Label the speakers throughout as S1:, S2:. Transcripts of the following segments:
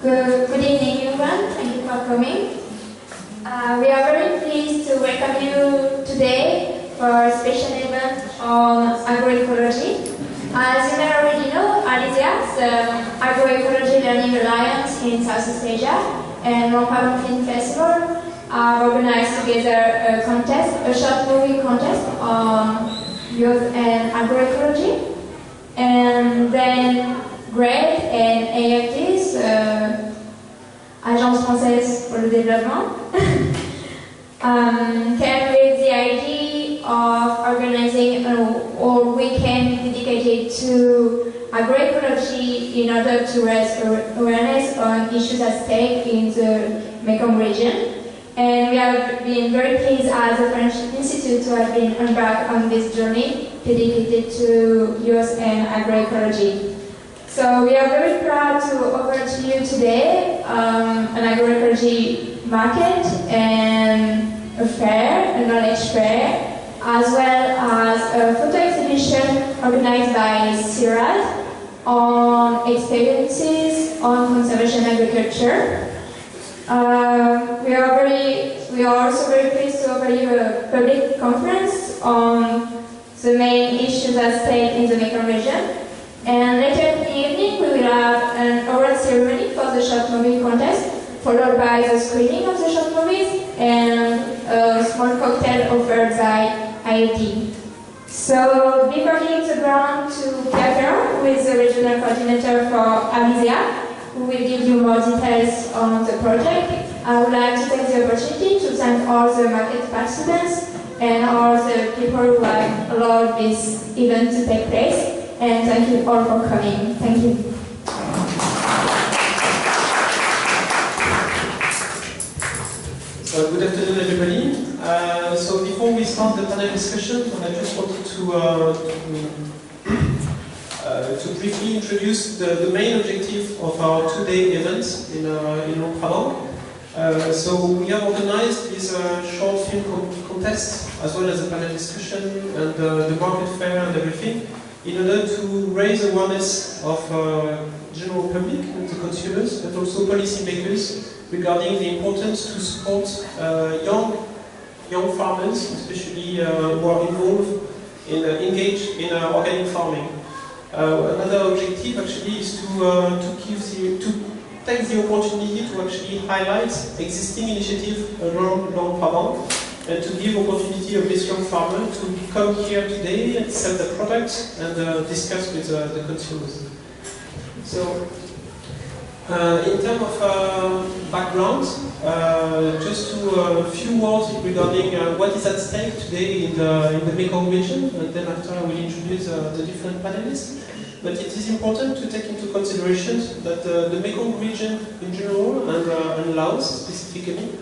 S1: Good evening, everyone. Thank you for coming. We are very pleased to welcome you today for a special event on agroecology. As you may already know, Alizia is the Agroecology Learning Alliance in Southeast Asia and Montpellier Film Festival organized together a contest, a short movie contest on youth and agroecology. And then GRED and AFD's, Agence Française pour le Développement, came with the idea of organizing a weekend dedicated to agroecology in order to raise awareness on issues at stake in the Mekong region. And we have been very pleased as a French institute to have been embarked on this journey dedicated to youth and agroecology. So we are very proud to offer to you today an agroecology market and a fair, a knowledge fair, as well as a photo exhibition organized by CIRAD on experiences on conservation agriculture. We are also very pleased to offer you a public conference on the main issues at stake in the Mekong region. And later in the evening, we will have an award ceremony for the short movie contest, followed by the screening of the short movies and a small cocktail offered by IAD. So before leaving the ground to Pierre Ferrand, who is the regional coordinator for Alizia, who will give you more details on the project, I would like to take the opportunity to thank all the market participants and all the people who have allowed this event to take place. And thank you all for coming. Thank you.
S2: So good afternoon, everybody. So before we start the panel discussion, I just wanted to briefly introduce the main objective of our two-day event in Montpellier. So we have organized this short film contest, as well as a panel discussion and the market fair and everything, in order to raise awareness of general public and the consumers, but also policymakers regarding the importance to support young farmers, especially who are engaged in organic farming. Another objective actually is to take the opportunity to actually highlight existing initiatives around Montpellier and to give opportunity of this young farmer to come here today and sell the product and discuss with the consumers. So, in terms of background, just a few words regarding what is at stake today in the Mekong region, and then after I will introduce the different panelists. But it is important to take into consideration that the Mekong region in general and Laos specifically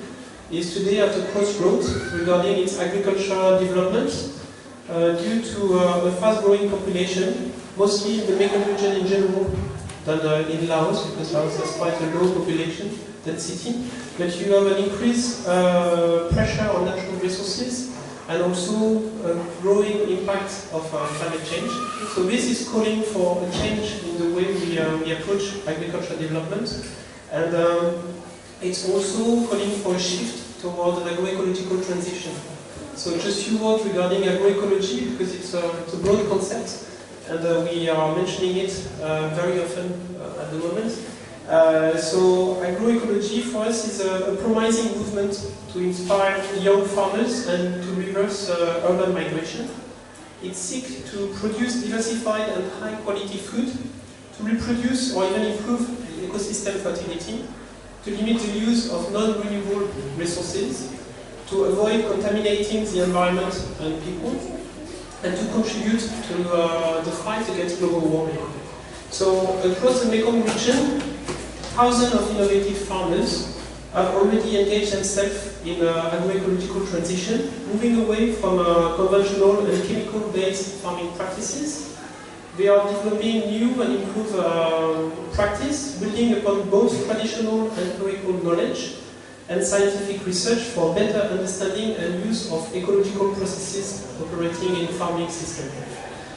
S2: is today at a crossroads regarding its agricultural development due to a fast-growing population, mostly in the Mekong region in general than in Laos, because Laos has quite a low population density. But you have an increased pressure on natural resources and also a growing impact of climate change. So this is calling for a change in the way we approach agricultural development. And it's also calling for a shift towards an agroecological transition. So just a few words regarding agroecology, because it's a broad concept, and we are mentioning it very often at the moment. So agroecology for us is a promising movement to inspire young farmers and to reverse urban migration. It seeks to produce diversified and high-quality food, to reproduce or even improve ecosystem fertility, to limit the use of non-renewable resources, to avoid contaminating the environment and people, and to contribute to the fight against global warming. So across the Mekong region, thousands of innovative farmers have already engaged themselves in agroecological transition, moving away from conventional and chemical-based farming practices. They are developing new and improved practice, building upon both traditional and empirical knowledge and scientific research for better understanding and use of ecological processes operating in farming systems.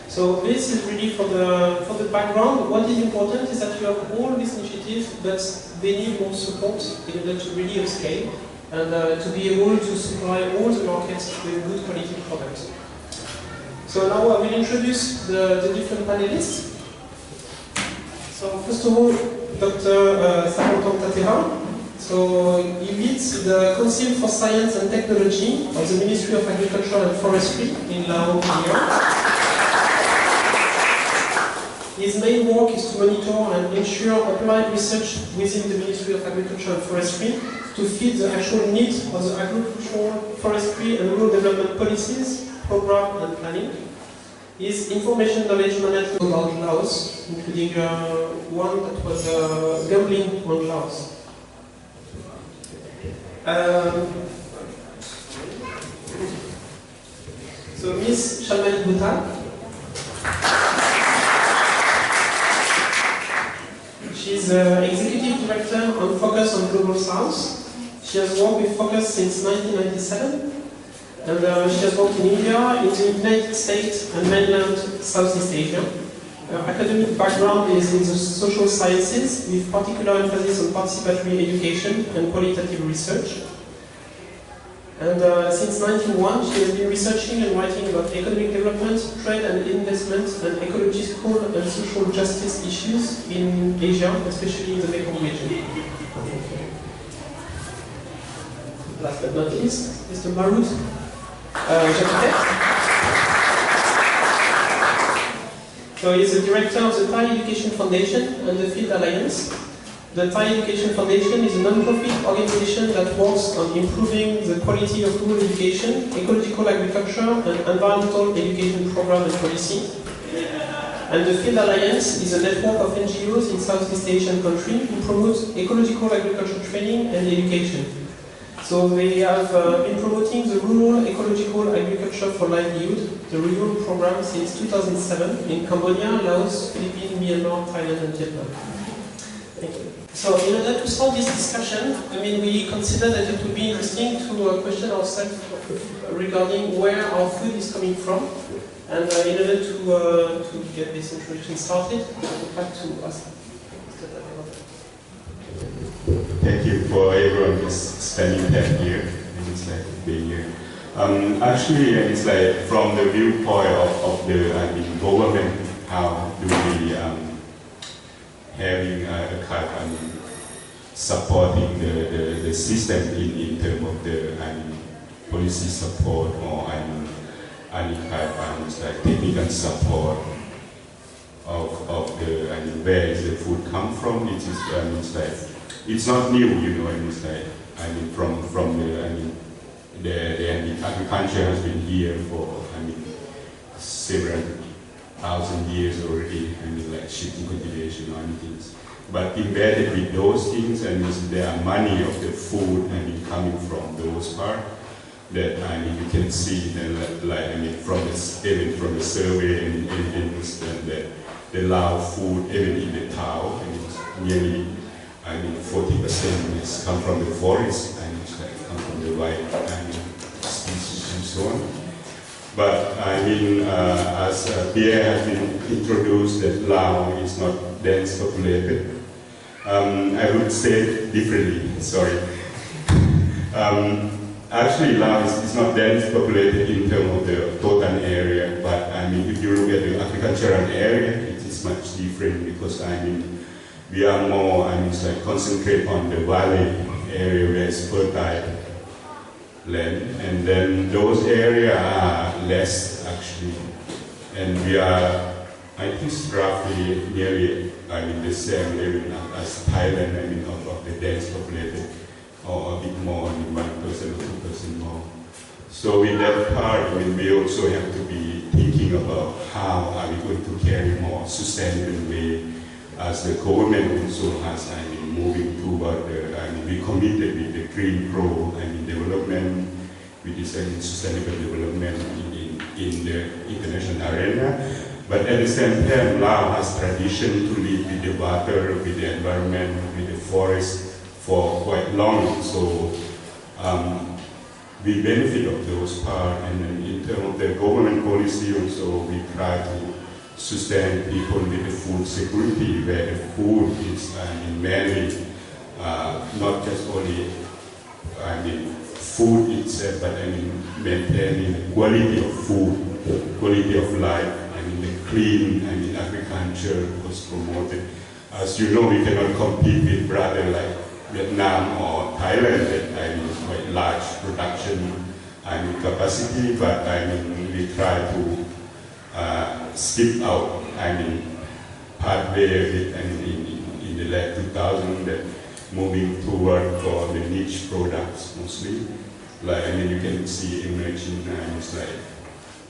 S2: So this is really for the background. What is important is that you have all these initiatives, but they need more support in order to really upscale and to be able to supply all the markets with good quality products. So now I will introduce the different panelists. So first of all, Dr. Saranton Tatera. So he leads the Council for Science and Technology of the Ministry of Agriculture and Forestry in Lao, Kenya. His main work is to monitor and ensure applied research within the Ministry of Agriculture and Forestry to fit the actual needs of the agricultural, forestry and rural development policies, program and planning. His information knowledge management about Laos, including one that was gambling on Laos. So Ms. Shalmali Bhutan. She's Executive Director on Focus on Global South. She has worked with Focus since 1997, and she has worked in India, in the United States, and mainland Southeast Asia. Her academic background is in the social sciences, with particular emphasis on participatory education and qualitative research. And since 1991, she has been researching and writing about economic development, trade and investment, and ecological and social justice issues in Asia, especially in the Mekong region. Last but not least, Mr. Marut Jacquet. So he's the director of the Thai Education Foundation and the Field Alliance. The Thai Education Foundation is a non-profit organization that works on improving the quality of rural education, ecological agriculture, and environmental education program and policy. And the Field Alliance is a network of NGOs in Southeast Asian countries who promote ecological agriculture training and education. So they have been promoting the Rural Ecological Agriculture for Livelihood, the RULE program, since 2007 in Cambodia, Laos, Philippines, Myanmar, Thailand, and Vietnam. Thank you. So in order to start this discussion, we consider that it would be interesting to question ourselves regarding where our food is coming from. And in order to get this introduction started, I'll go back to us.
S3: Thank you for everyone just spending time here. And it's like being here. Actually, it's like from the viewpoint of the government, how do we having a kind of supporting the system in terms of the policy support or any kind of like technical support of the where is the food come from. It is it's not new, it's like from the agriculture has been here for several thousand years already, like shifting cultivation or anything. But embedded with those things, and there are money of the food coming from those parts that you can see from the survey and evidence that the Lao food even in the town, and it's nearly 40% has come from the forest and it's come from the wild species and so on. But as Pierre has been introduced, that Lao is not dense populated. I would say it differently, sorry. Actually, Lao is not dense populated in terms of the total area, but if you look at the agricultural area, it is much different because we are more, concentrate on the valley area where it's fertile land, and then those areas are less actually, and we are, I think, roughly nearly, the same level as Thailand, of the dense populated, or a bit more, 1% or 2% more. So with that part, we also have to be thinking about how are we going to carry more sustainable way, as the government also has, moving toward the, we committed with the Green Pro, development, with this sustainable development in the international arena. But at the same time, Lao has tradition to live with the water, with the environment, with the forest for quite long. So we benefit of those parts, and in terms of the government policy also, we try to sustain people with the food security, where the food is, mainly not just only, food itself, but maintaining the quality of food, quality of life. The clean, agriculture was promoted. As you know, we cannot compete with brother like Vietnam or Thailand that quite large production capacity, but we try to skip out pathway with in the late 2000 that moving toward for the niche products mostly. Like you can see emerging like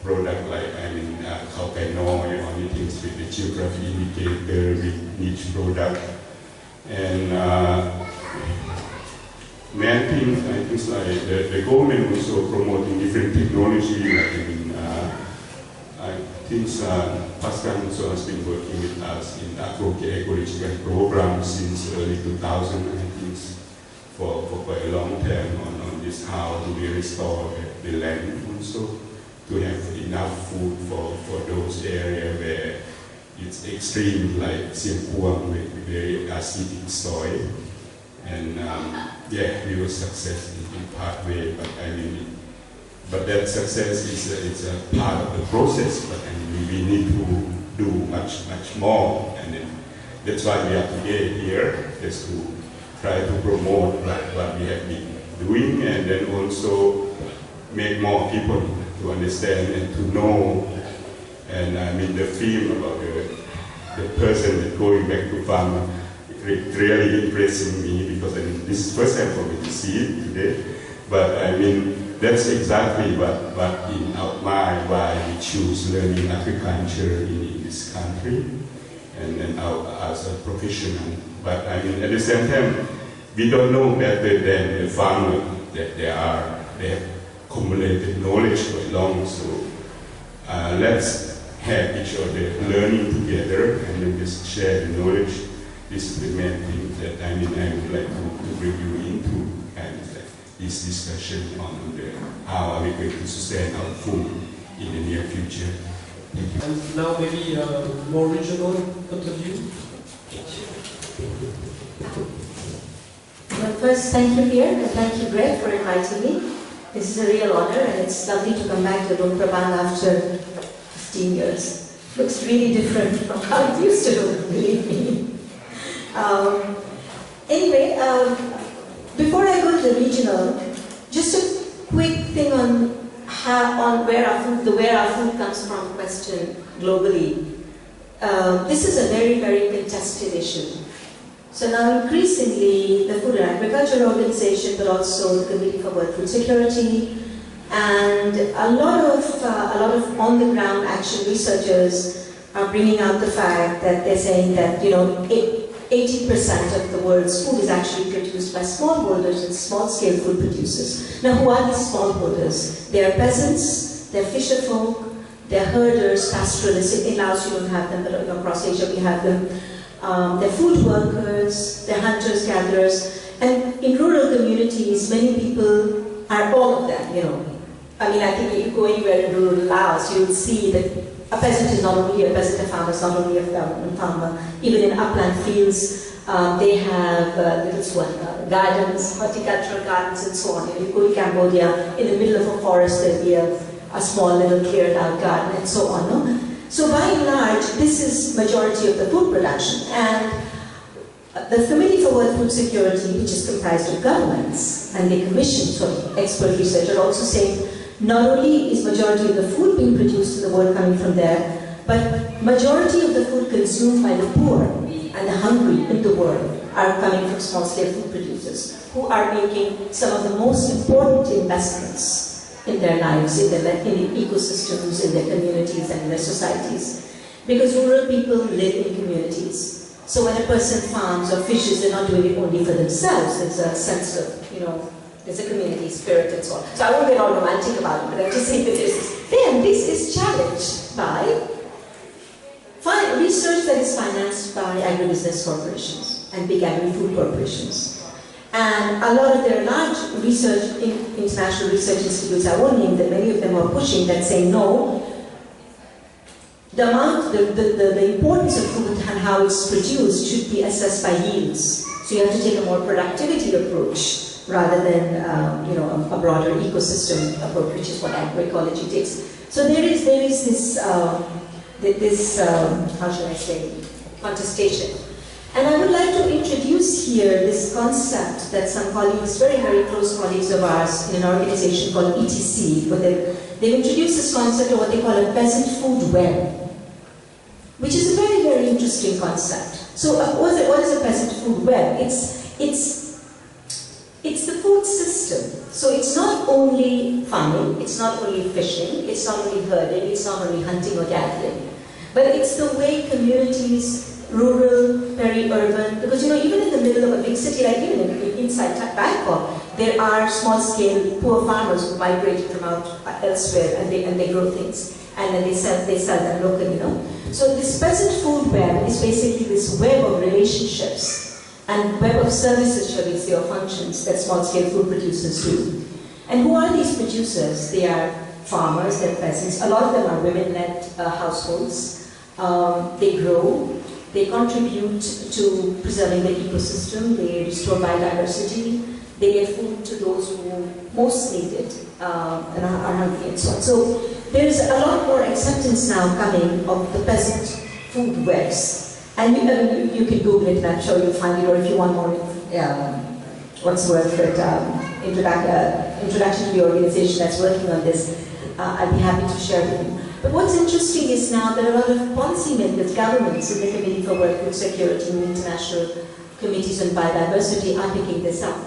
S3: product like Khao Kai Noi or things with the geography indicator with niche product. And main things I think like the government also promoting different technology. Like I think Pascal also has been working with us in agro-ecological program since early 2000. I think for quite a long time on this how do we restore the land also to have enough food for those areas where it's extreme, like Siem Kuang with very acidic soil. And yeah, we were successful in pathway, but that success is a part of the process. But we need to do much more, and that's why we are today here, is to try to promote what we have been doing, and then also make more people to understand and to know. And the film about the person that going back to farm really impressing me, because this is first time for me to see it today. But that's exactly what in our mind why we choose learning agriculture in this country and as a professional. But at the same time, we don't know better than the farmer that they have accumulated knowledge for long. So let's have each other learning together and then just share the knowledge. This is the main thing that I would like to bring you into, and this discussion on how are we going to sustain our food in the near future. Thank you.
S2: And now maybe a more regional point of view.
S4: Well, first, thank you, Pierre, and thank you, Greg, for inviting me. This is a real honor, and it's lovely to come back to Luang Prabang after 15 years. Looks really different from how it used to look, believe me. Anyway, before I go to the regional, just a quick thing on where our food comes from question globally. This is a very, very contested issue. So now increasingly, the Food and Agriculture Organization, but also the Committee for World Food Security, and a lot of on-the-ground action researchers are bringing out the fact that they're saying that 80% of the world's food is actually produced by smallholders and small-scale food producers. Now, who are these smallholders? They are peasants, they're fisher folk, they're herders, pastoralists. In Laos you don't have them, but across Asia we have them. They're food workers, they're hunters, gatherers, and in rural communities, many people are all of them, I think if you go anywhere in rural Laos, you'll see that a peasant is not only a peasant, a farmer is not only a farmer. Even in upland fields, they have gardens, horticultural gardens and so on. If you go to Cambodia, in the middle of a forest, there'll be a small little cleared out garden and so on. No? So by and large, this is majority of the food production. And the Committee for World Food Security, which is comprised of governments, and they commission expert research, are also saying not only is majority of the food being produced in the world coming from there, but majority of the food consumed by the poor and the hungry in the world are coming from small-scale food producers who are making some of the most important investments in their lives, in the ecosystems, in their communities and in their societies. Because rural people live in communities. So when a person farms or fishes, they're not doing it only for themselves. There's a sense of, there's a community spirit and so on. So I won't get all romantic about it, but I'm just saying that this is challenged by research that is financed by agribusiness corporations and big agri-food corporations. And a lot of their large research, international research institutes, I won't name them, many of them are pushing that, saying no, the amount, the importance of food and how it's produced should be assessed by yields. So you have to take a more productivity approach rather than a broader ecosystem approach, which is what agroecology takes. So there is this how shall I say, contestation. And I would like to introduce here this concept that some colleagues, very, very close colleagues of ours in an organization called ETC, but they've introduced this concept of what they call a peasant food web, which is a very, very interesting concept. So what is a peasant food web? It's the food system. So it's not only farming, it's not only fishing, it's not only herding, it's not only hunting or gathering, but it's the way communities, rural, peri-urban, because even in the middle of a big city, like even inside Bangkok, there are small-scale poor farmers who migrate from out elsewhere and they grow things and then they sell them locally. So this peasant food web is basically this web of relationships and web of services, shall we say, or functions that small-scale food producers do. And who are these producers? They are farmers, they're peasants. A lot of them are women-led households. They grow. They contribute to preserving the ecosystem, they restore biodiversity, they get food to those who most need it and are hungry and so on. So there is a lot more acceptance now coming of the peasant food webs. And you can Google it and I'm sure you'll find it, or if you want more, what's the word for it, introduction to the organization that's working on this, I'd be happy to share with you. But what's interesting is now there are a lot of policymakers, governments in the Committee for World Food Security and international committees on biodiversity are picking this up.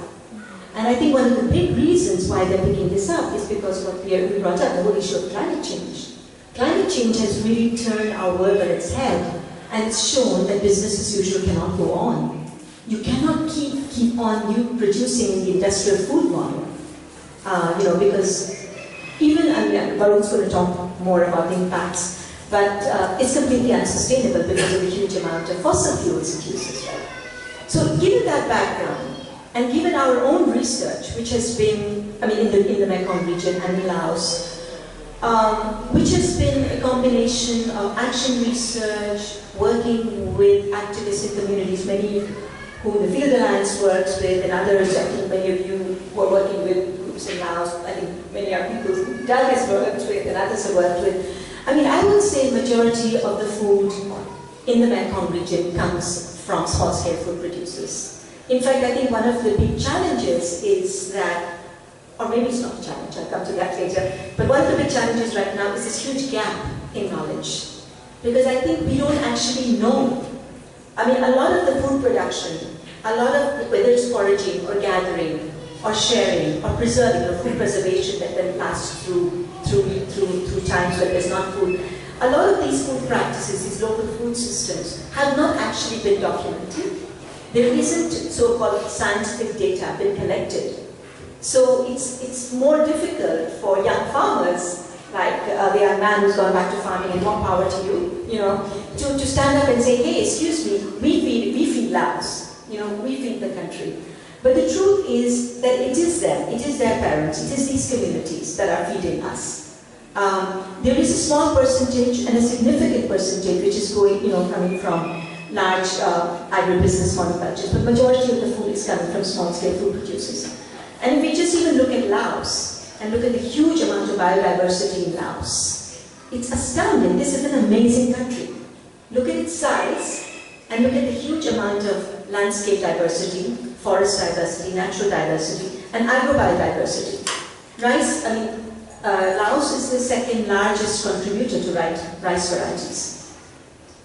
S4: And I think one of the big reasons why they're picking this up is because what we brought up, the whole issue of climate change. Climate change has really turned our world on its head, and it's shown that business as usual cannot go on. You cannot keep on producing in the industrial food model, because even, Varun's going to talk more about the impacts, but it's completely unsustainable because of the huge amount of fossil fuels it uses, right? So given that background, and given our own research, which has been, in the Mekong region and in Laos, which has been a combination of action research, working with activists in communities, many whom the Field Alliance works with, and others, I think many of you who are working with in Laos, I think many are people who Doug has worked with and others have worked with. I would say majority of the food in the Mekong region comes from small-scale food producers. In fact, I think one of the big challenges is that, or maybe it's not a challenge, I'll come to that later, but one of the big challenges right now is this huge gap in knowledge. Because I think we don't actually know. A lot of the food production, whether it's foraging or gathering, or sharing, or preserving, or food preservation that then lasts through times when there's not food. A lot of these food practices, these local food systems, have not actually been documented. There isn't so-called scientific data been collected. So it's more difficult for young farmers, like the young man who's gone back to farming and more power to you, to stand up and say, hey, excuse me, we feed Laos, we feed the country. But the truth is that it is them, it is their parents, it is these communities that are feeding us. There is a small percentage and a significant percentage which is coming from large agribusiness monocultures, but majority of the food is coming from small-scale food producers. And if we just even look at Laos, and look at the huge amount of biodiversity in Laos, it's astounding. This is an amazing country. Look at its size, and look at the huge amount of landscape diversity, forest diversity, natural diversity, and agrobiodiversity. Rice, Laos is the second largest contributor to rice varieties.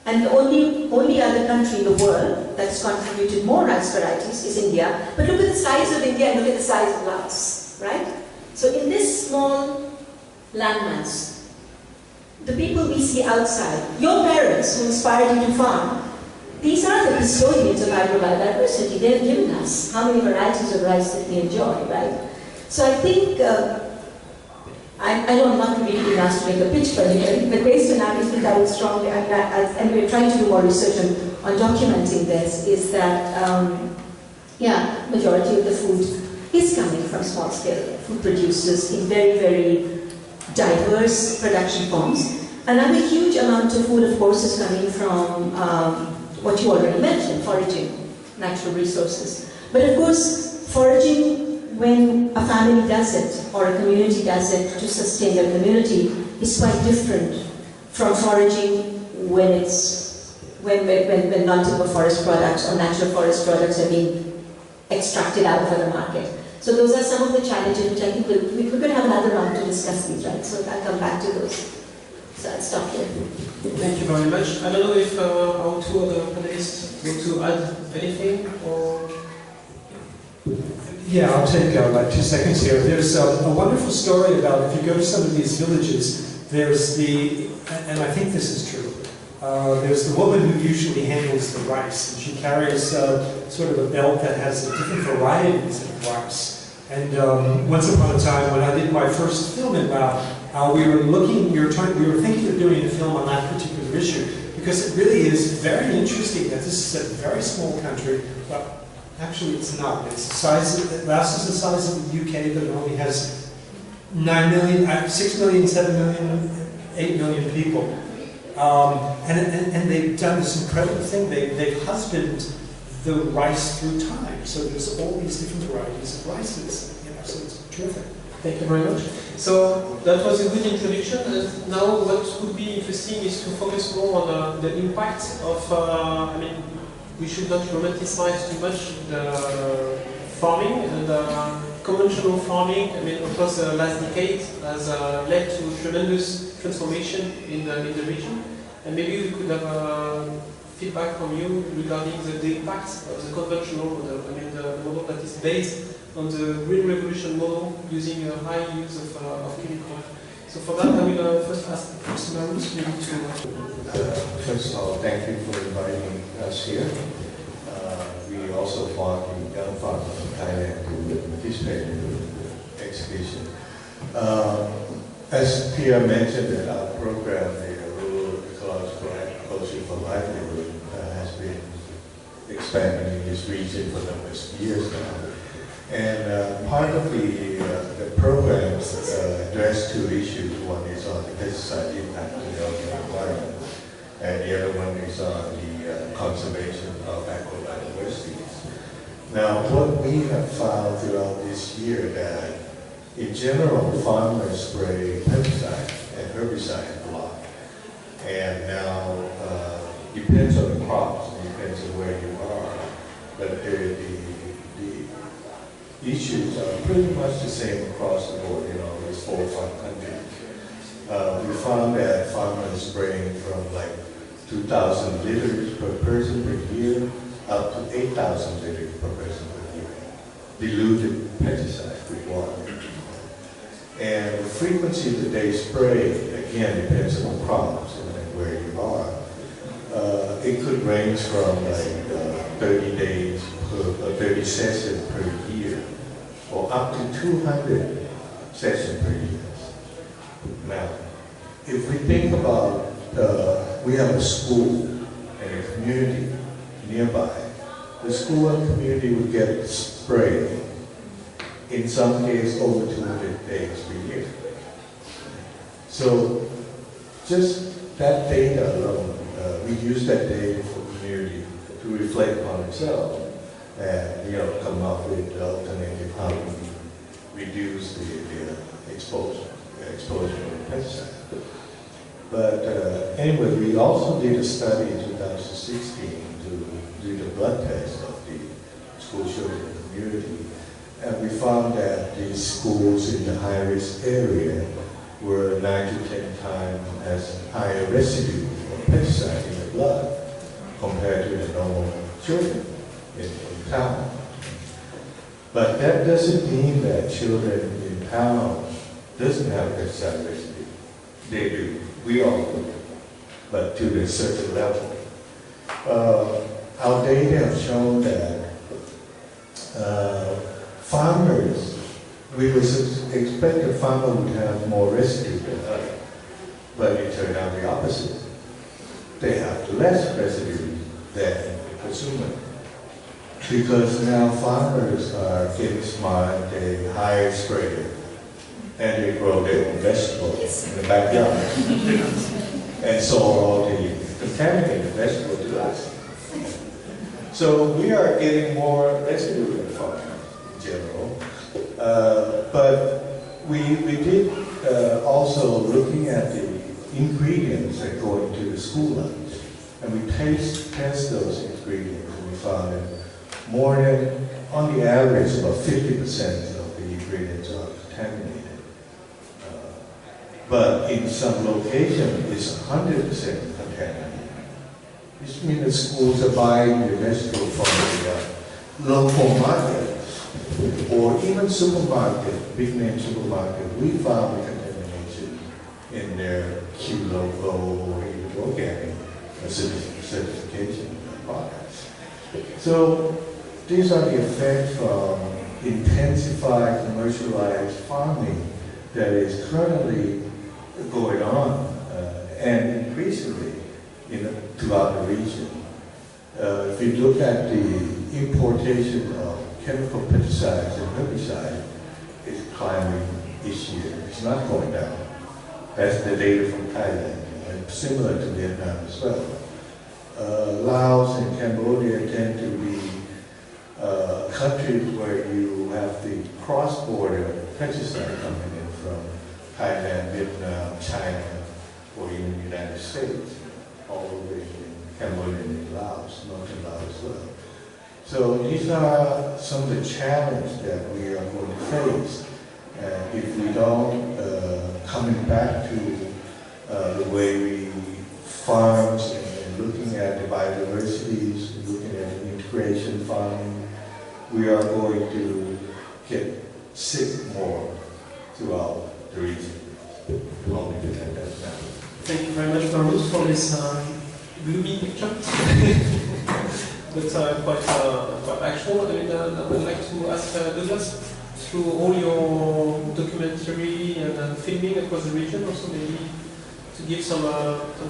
S4: And the only other country in the world that's contributed more rice varieties is India. But look at the size of India and look at the size of Laos, right? So in this small landmass, the people we see outside, your parents who inspired you to farm, these are the custodians of agrobiodiversity. They've given us how many varieties of rice that we enjoy, right? So I think, I know I'm not really being asked to make a pitch for it, but based on our think I would strongly, and we're trying to do more research on documenting this, is that, majority of the food is coming from small-scale food producers in very, very diverse production forms. Another huge amount of food, of course, is coming from what you already mentioned, foraging, natural resources. But of course, foraging, when a family does it, or a community does it to sustain their community, is quite different from foraging when non-timber forest products or natural forest products are being extracted out for the market. So those are some of the challenges which I think we're going to have another round to discuss these, right? So I'll come back to those. So I'll stop here.
S2: Thank you very much. I don't know if our two other panelists want to add anything or...
S5: Yeah, I'll take like 2 seconds here. There's a wonderful story about if you go to some of these villages, there's and I think this is true, there's the woman who usually handles the rice, and she carries sort of a belt that has different varieties of rice. And once upon a time, when I did my first film in Laos, we were thinking of doing a film on that particular issue, because it really is very interesting that this is a very small country. But actually, it's not. It's the size. Laos is the size of the UK, but it only has 9 million, 6 million, 7 million, 8 million people. And they've done this incredible thing. They've husbanded the rice through time. So there's all these different varieties of rices. You know, so it's terrific.
S2: Thank you very much. So that was a good introduction. And now what would be interesting is to focus more on the impact of, I mean, we should not romanticize too much the farming and conventional farming. I mean, of course, the last decade has led to tremendous transformation in the region. And maybe we could have feedback from you regarding the impact of the conventional model. I mean, the model that is based on the Green Revolution model using a high use of chemicals. So for that, I will first ask Mr. Marus maybe to...
S6: First of all, thank you for inviting us here. We also fought the young farmers from Thailand who participated in the exhibition. As Pierre mentioned, that our program, the Rural Ecological Agriculture for Livelihood, has been expanding in this region for numerous years now. And part of the programs address two issues. One is on the pesticide impact on the organic environment, and the other one is on the conservation of agrobiodiversity. Now, what we have found throughout this year that, in general, farmers spray pesticide and herbicide a lot, and now depends on the crops, it depends on where you are, but the issues are pretty much the same across the board in all these 4 or 5 countries. We found that farmers spraying from like 2,000 liters per person per year up to 8,000 liters per person per year, diluted pesticide with water. And the frequency that they spray, again, depends on the crops and where you are. It could range from like 30 days, 30 sessions per year, or up to 200 sessions per year. Now, if we think about, we have a school and a community nearby, the school and community would get sprayed, in some cases over 200 days per year. So, just that data alone, we use that data for community to reflect on itself and come up with alternative how we reduce the exposure to pesticide. But anyway, we also did a study in 2016 to do the blood test of the school children community, and we found that these schools in the high-risk area were 9 to 10 times as higher residue of pesticide in the blood compared to the normal children in town. But that doesn't mean that children in town doesn't have pesticide residue. They do. We all do. But to a certain level. Our data have shown that farmers, we would expect a farmer would have more residue than us, but it turned out the opposite. They have less residue than the consumer. Because now farmers are getting smart, they hire sprayers, and they grow their own vegetables in the backyard. and sold all the contaminated vegetable to us. So we are getting more residue in farming in general. But we did also looking at the ingredients that go into the school lunch. And we test those ingredients, and we found that more than, on the average, about 50% of the ingredients are contaminated. But in some locations, it's 100% contaminated. This means the schools are buying the vegetable from the local markets, or even supermarket, big name supermarket. We found the contamination in their Q logo or even organic certification products. So these are the effects from intensified commercialized farming that is currently going on and increasingly throughout the region. If you look at the importation of chemical pesticides and herbicides, it's climbing this year. It's not going down. That's the data from Thailand, and similar to Vietnam as well. Laos and Cambodia tend to be countries where you have the cross-border pesticide coming in from Thailand, Vietnam, China, or even the United States, all over in Cambodia and Laos, northern Laos as well. So these are some of the challenges that we are going to face if we don't coming back to the way we farms and looking at the biodiversities, looking at the integration farming. We are going to get sick more throughout the region. Only to that now.
S2: Thank you very much, Marus, for this gloomy picture, but quite actual. And I'd like to ask Douglas, through all your documentary and filming across the region, also maybe to give some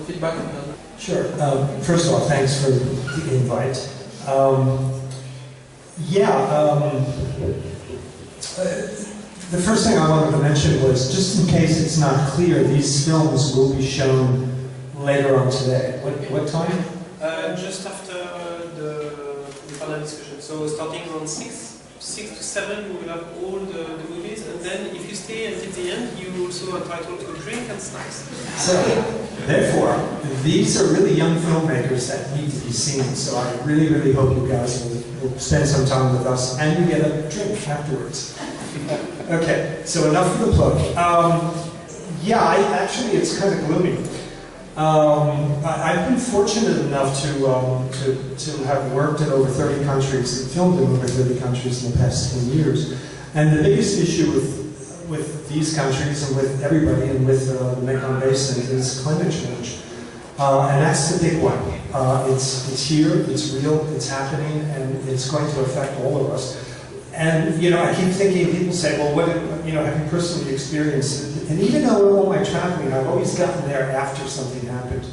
S2: feedback on that.
S5: Sure. First of all, thanks for the invite. The first thing I wanted to mention was, just in case it's not clear, these films will be shown later on today. What time?
S2: Just after the panel discussion. So starting on 6 to 7, we will have all the movies, and then if you stay until the end, you also are entitled to a drink and snacks.
S5: So, therefore, these are really young filmmakers that need to be seen. So I really, really hope you guys will spend some time with us, and you get a drink afterwards. Okay, so enough of the plug. Actually, it's kind of gloomy. I've been fortunate enough to have worked in over 30 countries and filmed in over 30 countries in the past 10 years. And the biggest issue with these countries and with everybody and with the Mekong Basin is climate change. And that's the big one. It's here, it's real, it's happening, and it's going to affect all of us. And, I keep thinking, people say, well, what, have you personally experienced it? And even though all my traveling, I've always gotten there after something happened.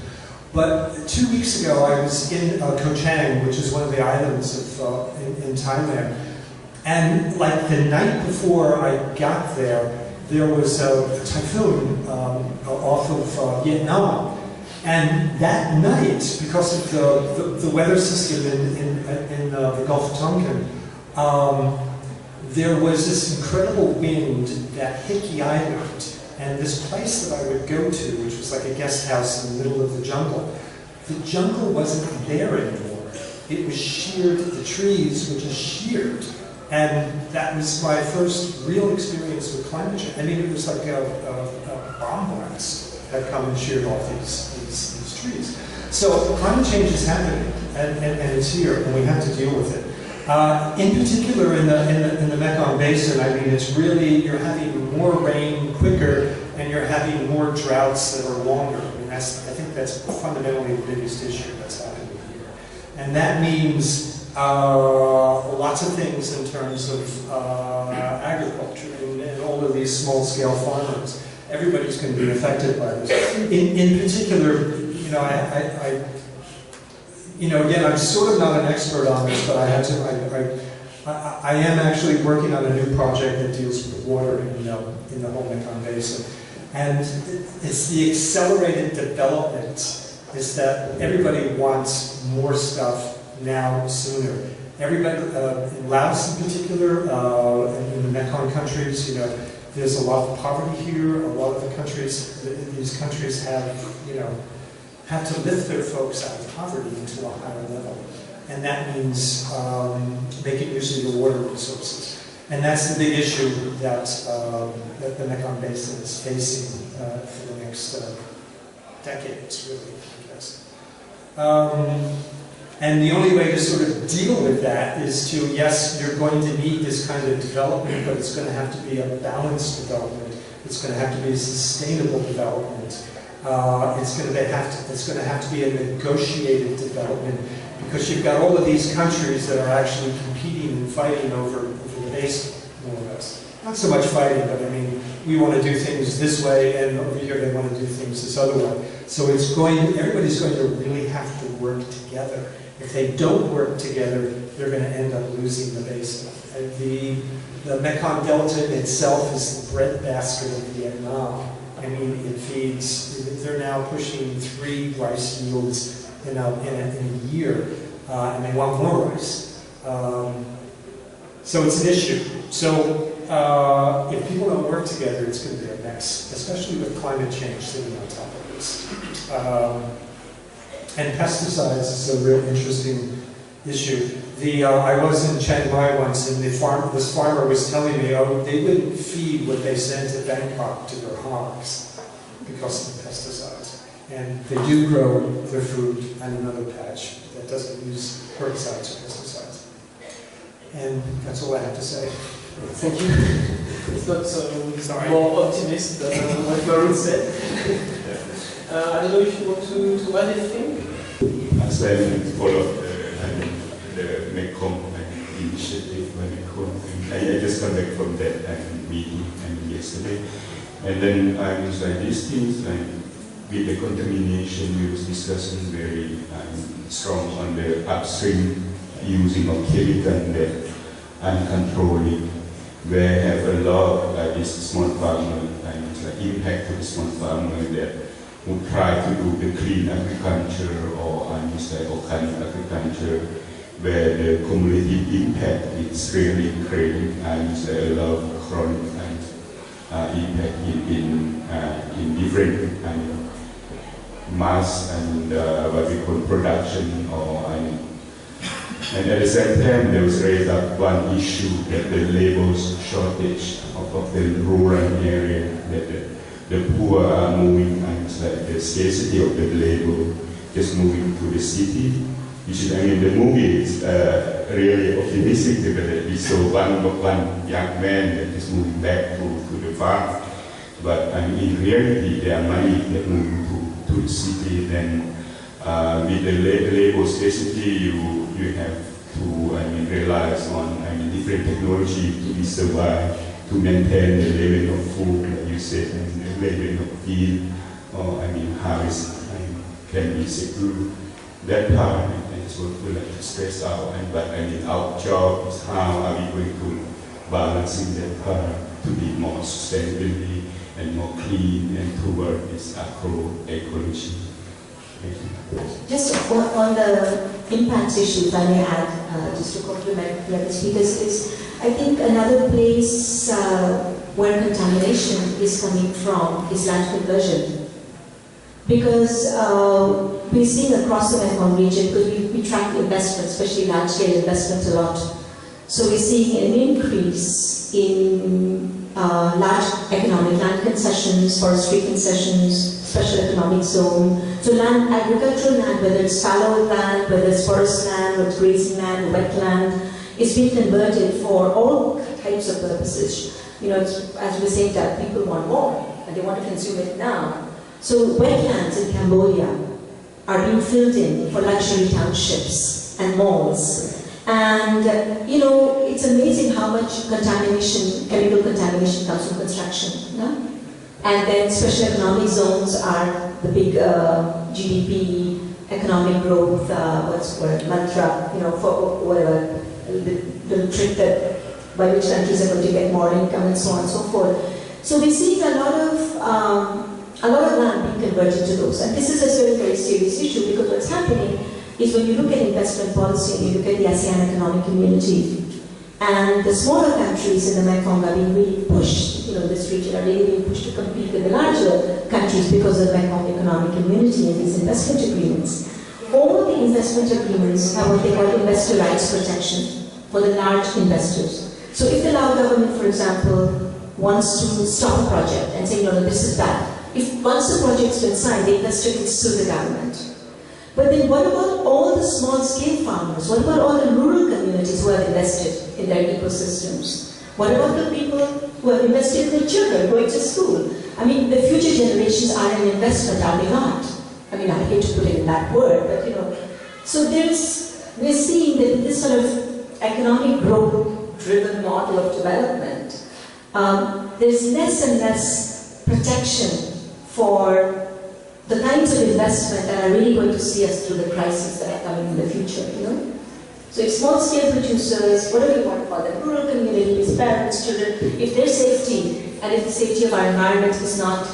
S5: But 2 weeks ago, I was in Koh Chang, which is one of the islands of, in Thailand. And like the night before I got there, there was a typhoon off of Vietnam. And that night, because of the weather system in the Gulf of Tonkin, there was this incredible wind that hit the island, and this place that I would go to, which was like a guest house in the middle of the jungle wasn't there anymore. It was sheared, the trees were just sheared, and that was my first real experience with climate change. I mean, it was like a bomb blast had come and sheared off these trees. So climate change is happening, and it's here, and we have to deal with it. In particular, in the Mekong Basin, I mean, it's really, you're having more rain quicker, and you're having more droughts that are longer. I mean, I think that's fundamentally the biggest issue that's happening here. And that means lots of things in terms of agriculture and all of these small-scale farmers. Everybody's going to be affected by this. In particular, again, I'm sort of not an expert on this, but I am actually working on a new project that deals with water in the whole Mekong Basin. And it's the accelerated development, is that everybody wants more stuff now, sooner. Everybody, in Laos in particular, in the Mekong countries, you know, there's a lot of poverty here. A lot of the countries, these countries have, you know, had to lift their folks out of poverty into a higher level. And that means making use of the water resources. And that's the big issue that, that the Mekong Basin is facing for the next decades, really, I guess. And the only way to sort of deal with that is to, yes, you're going to need this kind of development, but it's going to have to be a balanced development. It's going to have to be a sustainable development. It's going to have to be a negotiated development, because you've got all of these countries that are actually competing and fighting over the basin, more or less. Not so much fighting, but I mean, we want to do things this way, and over here they want to do things this other way. So everybody's going to really have to work together. If they don't work together, they're going to end up losing the basin. The Mekong Delta itself is the breadbasket of Vietnam. I mean, it feeds, they're now pushing 3 rice yields in a year, and they want more rice. So it's an issue. So if people don't work together, it's going to be a mess, especially with climate change sitting on top of this. And pesticides is a real interesting issue. I was in Chiang Mai once, and this farmer was telling me, oh, they wouldn't feed what they sent to Bangkok to their hogs because of the pesticides. And they do grow their food on another patch that doesn't use herbicides or pesticides. And that's all I have to say.
S2: Thank you. It's not more optimist than what Varun said. I don't know if you want to add anything?
S3: As I follow the Mekong initiative, I just come back from that meeting yesterday. And then I was like, these things, with the contamination, we was discussing very strong on the upstream using of chemical that uncontrolled, where have a lot of this small farmer impact to the small farmer that would try to do the clean agriculture or organic agriculture, where the cumulative impact is really creating a lot of chronic impact in different mass and what we call production and at the same time there was raised up one issue that the labels shortage of the rural area, that the poor are moving and the scarcity of the label just moving to the city. The movie is really optimistic, but we saw one young man that is moving back to the farm. But in reality, there are many that move to the city. Then with the label scarcity, you have to rely on different technology to survive, to maintain the level of food, like you said, and the level of feed, or harvest can be secured. That part is what we like to stress out. But our job is how are we going to balancing that part to be more sustainability and more clean and toward this agroecology.
S4: Just on the impacts issue, if I may add, just to complement the other speakers, is I think another place where contamination is coming from is land conversion. Because we're seeing across the Mekong region, because we track investment, especially large-scale investment a lot. So we're seeing an increase in large economic land concessions, forestry concessions, special economic zone. So land, agricultural land, whether it's fallow land, whether it's forest land, or it's grazing land, or wetland, is being converted for all types of purposes. As we were saying, that people want more, and they want to consume it now. So wetlands in Cambodia are being filled in for luxury townships and malls. And, it's amazing how much contamination, chemical contamination comes from construction. No? And then special economic zones are the big GDP, economic growth, mantra, for whatever, the trick that by which countries are going to get more income and so on and so forth. So we're seeing a lot of land being converted to those. And this is a very, very serious issue because what's happening is when you look at investment policy and you look at the ASEAN Economic Community, and the smaller countries in the Mekong are being really pushed, this region are really being pushed to compete with the larger countries because of the Mekong Economic Community and these investment agreements. All the investment agreements have what they call investor rights protection for the large investors. So if the Lao government, for example, wants to stop a project and say, no, this is bad, if once the project's been signed, the investor can sue the government. But then what about all the small-scale farmers? What about all the rural communities who have invested in their ecosystems? What about the people who have invested in their children going to school? I mean, the future generations are an investment, are they not? I mean, I hate to put it in that word, but so we're seeing that this sort of economic growth-driven model of development, there's less and less protection for the kinds of investment that are really going to see us through the crises that are coming in the future, So if small-scale producers, whatever you want to call them, rural communities, parents, children, if their safety and if the safety of our environment is not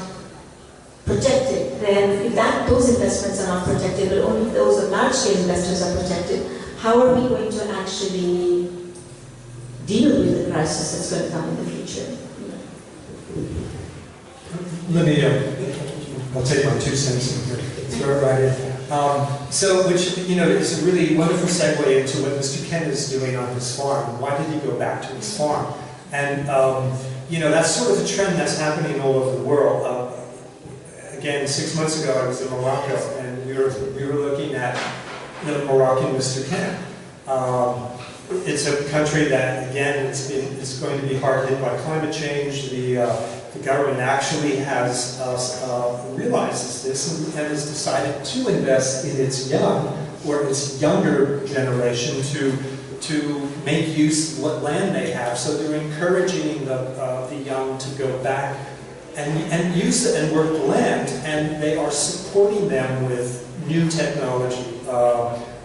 S4: protected, then if those investments are not protected, but only those of large-scale investors are protected, how are we going to actually deal with the crisis that's going to come in the future?
S5: Let me, I'll take my 2 cents and throw it right in. So, which, is a really wonderful segue into what Mr. Ken is doing on his farm. Why did he go back to his farm? And, that's sort of a trend that's happening all over the world. Again, 6 months ago, I was in Morocco, and we were looking at the Moroccan Mr. Ken. It's a country that, again, it's going to be hard hit by climate change. The government actually has realizes this and has decided to invest in its young or its younger generation to make use of what land they have. So they're encouraging the young to go back and use it and work the land, and they are supporting them with new technology,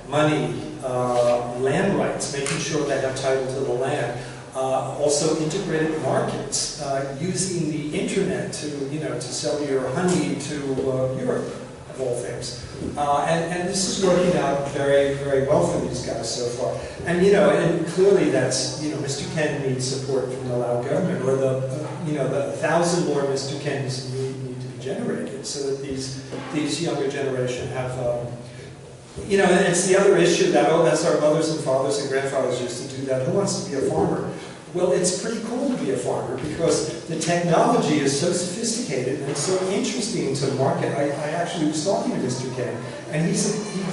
S5: money, land rights, making sure they have title to the land. Also integrated markets, using the internet to sell your honey to Europe, of all things. And this is working out very, very well for these guys so far. And and clearly that's Mr. Ken needs support from the Lao government, or the 1,000 more Mr. Kens need to be generated so that these younger generation have. And it's the other issue that, that's our mothers and fathers and grandfathers used to do that. Who wants to be a farmer? Well, it's pretty cool to be a farmer because the technology is so sophisticated and so interesting to market. I actually was talking to Mr. Ken, and he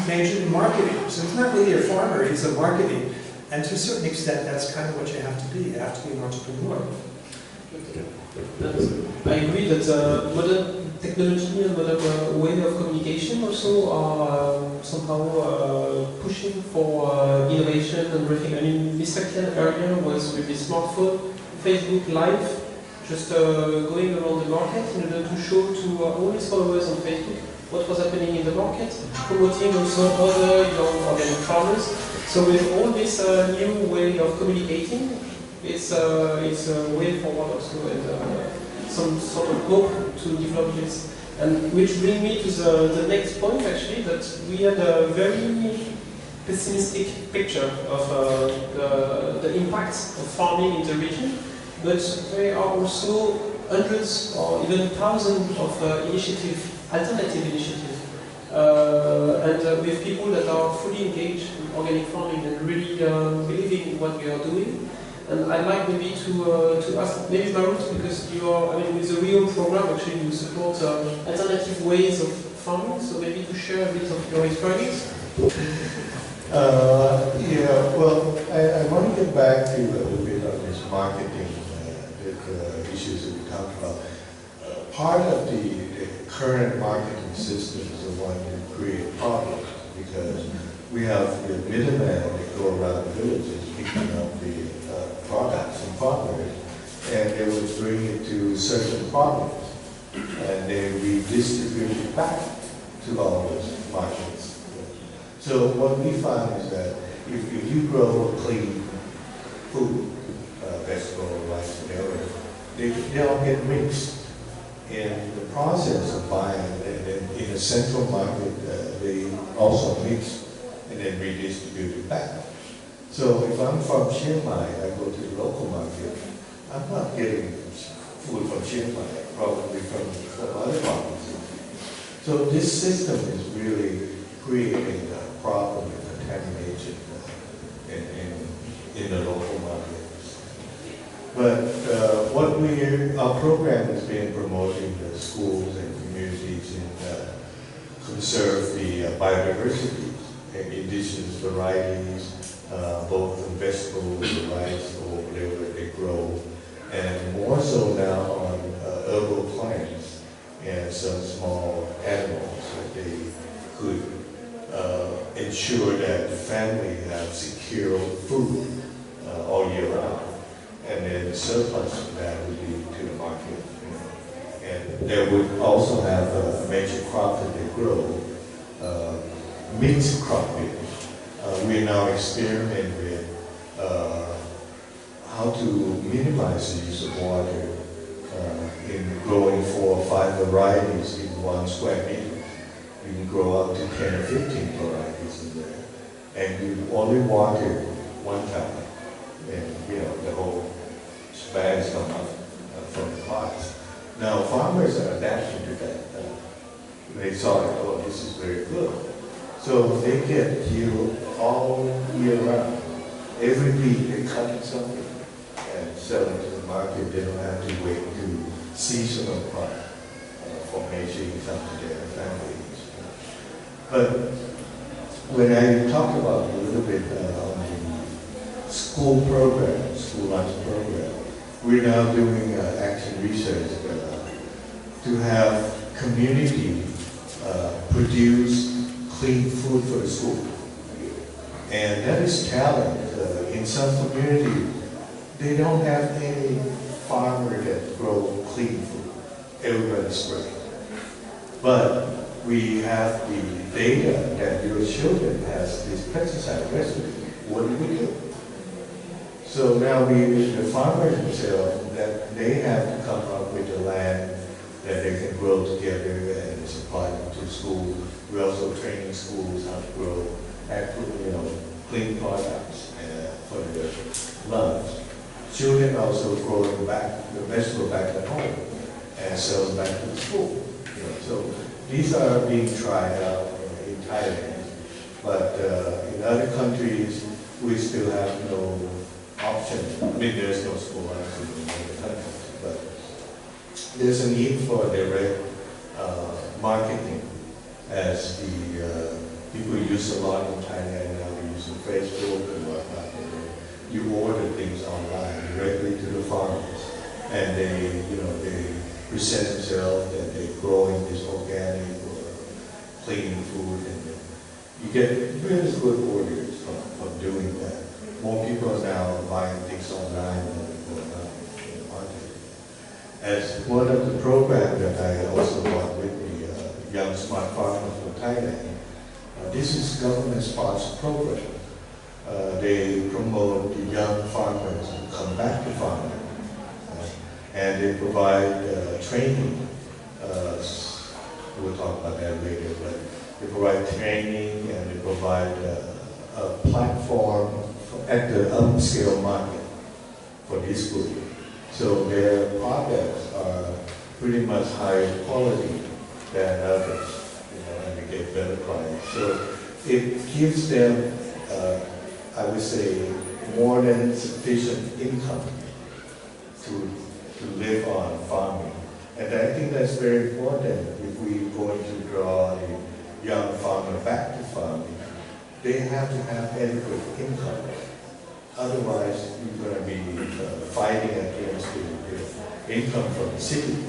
S5: majored in marketing. So he's not really a farmer, he's a marketing. And to a certain extent, that's kind of what you have to be. You have to be an entrepreneur.
S2: I agree that modern technology and modern way of communication also are somehow pushing for innovation and everything. I mean, Mr. Ken earlier was with his smartphone, Facebook Live, just going around the market in order to show to all his followers on Facebook what was happening in the market, promoting also other young organic farmers. So with all this new way of communicating, it's a way forward also, and some sort of hope to develop this. And which brings me to the next point, actually, that we had a very pessimistic picture of the impacts of farming in the region, but there are also hundreds or even thousands of alternative initiatives, and with people that are fully engaged in organic farming and really believing in what we are doing. And I'd like maybe to ask, maybe Marut, because you are, with the Rio program, actually you support alternative ways of farming, so maybe to share a bit of your experience.
S6: Well, I want to get back to a little bit on this marketing issues that we talked about. Part of the current marketing system is the one that creates problems, because we have the middlemen that go around the villages picking up the products from farmers, and they would bring it to certain farmers, and they redistribute it back to all those markets. So what we find is that if you grow clean food, vegetable, rice, whatever, they all get mixed in the process of buying, and then in the central market, they also mix and then redistribute it back. So if I'm from Chiang Mai, I go to the local market, I'm not getting food from Chiang Mai, probably from other markets. So this system is really creating a problem with contamination in the local markets. But our program has been promoting the schools and communities and conserve the biodiversity, indigenous varieties, both the vegetables, the rice, or whatever they grow, and more so now on herbal plants and some small animals that they could ensure that the family have secure food all year round. And then the surplus of that would be to the market. And they would also have a major crop that they grow, mixed cropping. We are now experimenting with how to minimize the use of water in growing 4 or 5 varieties in 1 square meter. You can grow up to 10 or 15 varieties in there. And you only water 1 time. And the whole bags come up from the pots. Now farmers are adapting to that. They saw it, oh, this is very good. So they get yield all year round. Every week they cut something and sell it to the market. They don't have to wait to seasonal crop for major income to their families. But when I talk about a little bit on the school program, school lunch program, we're now doing action research to have community produce clean food for the school. And that is challenge. In some communities, they don't have any farmer that grow clean food. Everybody's spraying. But we have the data that your children has this pesticide recipe. What do we do? So now the farmers themselves, that they have to come up with the land that they can grow together and supply them to school. We're also training schools how to grow clean products for their lunch. Children also growing back the vegetable back at home and sell them back to the school. So these are being tried out in Thailand, but in other countries we still have no option. I mean, there's no school lunch in other countries, but there's a need for direct marketing, as the people use a lot in Thailand now. They're using Facebook and whatnot. You order things online directly to the farmers, and they present themselves that they're growing this organic or clean food, and you get really good orders from doing that. More people are now buying things online than going out in the market. As one of the programs that I also brought with me, Young Smart Farmers from Thailand, this is government-sponsored program. They promote the young farmers to come back to farming, and they provide training. We'll talk about that later, but they provide training and they provide a platform at the upscale market for this group. So their products are pretty much higher quality than others, and they get better price. So it gives them, I would say, more than sufficient income to live on farming. And I think that's very important if we're going to draw the young farmer back to farming. They have to have adequate income. Otherwise, you're going to be fighting against the income from the city.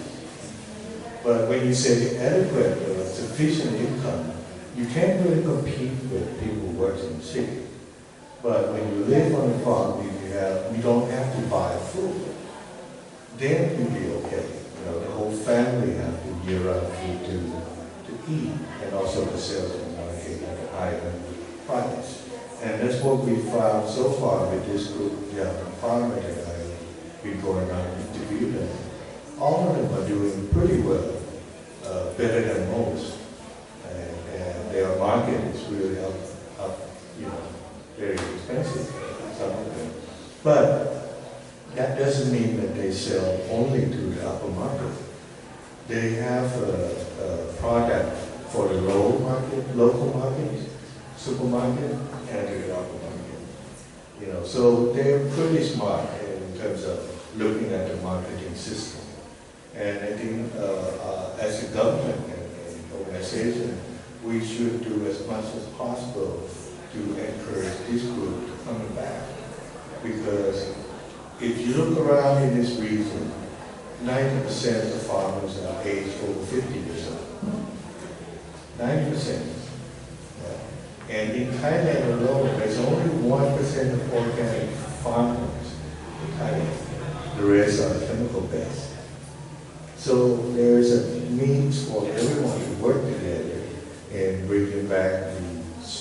S6: But when you say adequate or sufficient income, you can't really compete with people who work in the city. But when you live on a farm, you don't have to buy food. Then you'll be okay. The whole family have to year-round food to eat, and also to sell to the market at a higher price. And that's what we found so far with this group of young farmers that I've been going out and interviewed them. All of them are doing pretty well, better than most. And their market is really up, very expensive, some of them. But that doesn't mean that they sell only to the upper market. They have a product for the local market, supermarket, and the upper market. So they're pretty smart in terms of looking at the marketing system. And I think as a government and organization, we should do as much as possible to encourage this group to come back. Because if you look around in this region, 90% of the farmers are aged over 50 years old. 90%. Yeah. And in Thailand alone, there's only 1% of organic farmers in Thailand. The rest are chemical-based. So there's a means for everyone to work together and bringing back the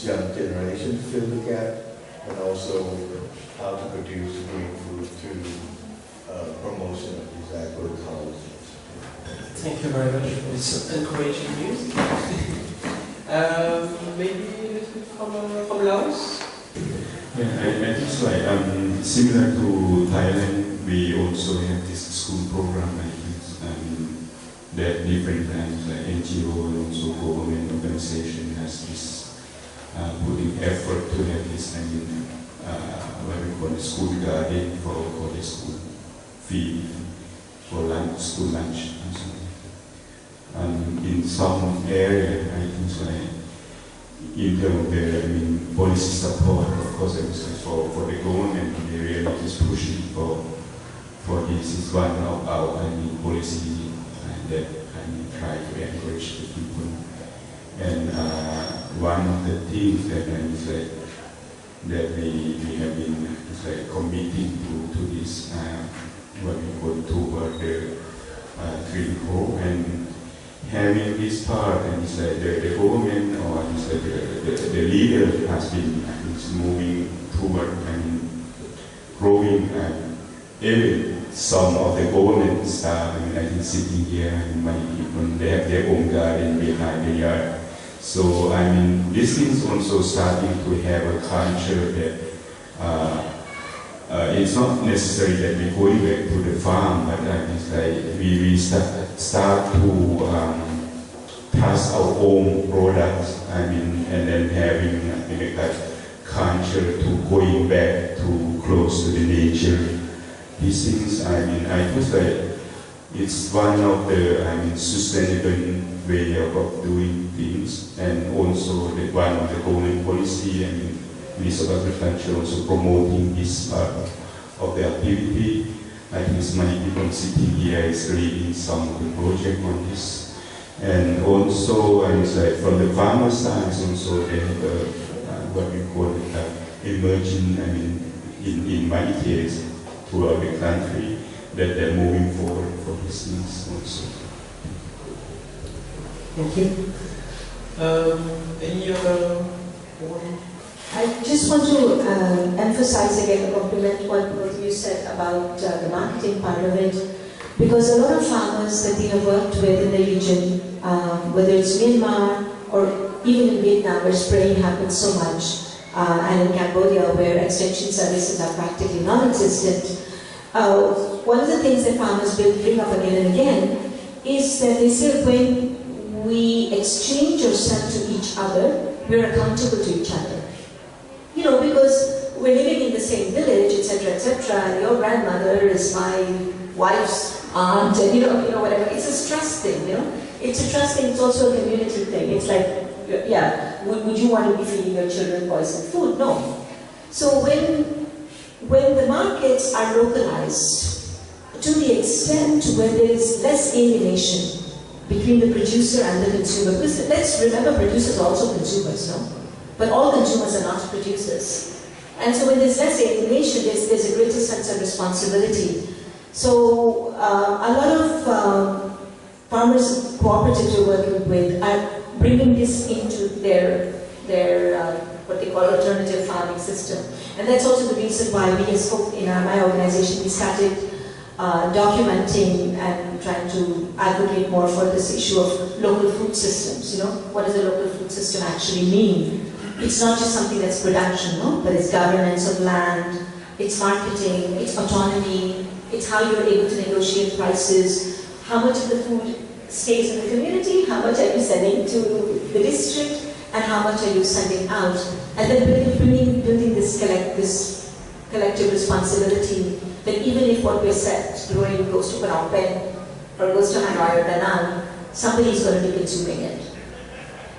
S6: young generation to fill the gap, and also how to produce green food through promotion of these agroecologies.
S2: Thank you very much for this encouraging news. Maybe from Laos?
S3: Yeah, I think so. Similar to Thailand, we also have this school program that different kinds like NGO and also government organization has this putting effort to have this what we call the school garden for the school feed for lunch, school lunch and so on. In some area, I think so, in terms of the policy support, of course, for the government, they really is pushing for this is one of our policy that try to encourage the people. And one of the things that that we have been committing to this what we call toward the green hole, and having this part, and the government or the leader has been moving toward growing even some of the governments I think sitting here, and many people, they have their own garden behind the yard. So these things also starting to have a culture that it's not necessary that we going back to the farm, but we start to pass our own products. And then having a culture to going back to close to the nature. These things, I think it's one of the sustainable way of doing things, and also one of the government policy and Ministry of Agriculture also promoting this part of the activity. I think many people sitting here is leading some of the project on this, and also from the farmer side, also they have what we call emerging. In many cases throughout the country, that they're moving forward for these things also.
S2: Thank you. Any other one?
S4: I just want to emphasize again, compliment what you said about the marketing part of it, because a lot of farmers that we have worked with in the region, whether it's Myanmar or even in Vietnam, where spraying happens so much, and in Cambodia, where extension services are practically non-existent, one of the things that farmers bring up again and again is that they say when we exchange or sell to each other, we're accountable to each other. Because we're living in the same village, etc., and your grandmother is my wife's aunt, and whatever. It's a trust thing, It's a trust thing, it's also a community thing. It's like, yeah, would you want to be feeding your children poisoned food? No. So when the markets are localized, to the extent where there is less alienation between the producer and the consumer, because let's remember producers are also consumers, no? But all consumers are not producers. And so when there's less alienation, there's a greater sense of responsibility. So a lot of farmers cooperatives we're working with are bringing this into their what they call alternative farming system. And that's also the reason why we spoke in my organization, we started documenting and trying to advocate more for this issue of local food systems. What does a local food system actually mean? It's not just something that's production, but it's governance of land, it's marketing, it's autonomy, it's how you're able to negotiate prices, how much of the food stays in the community, how much are you sending to the district, and how much are you sending out, and then building this collective responsibility that even if what we're growing goes to Phnom Penh or goes to Hanoi or Da Nang, somebody's going to be consuming it.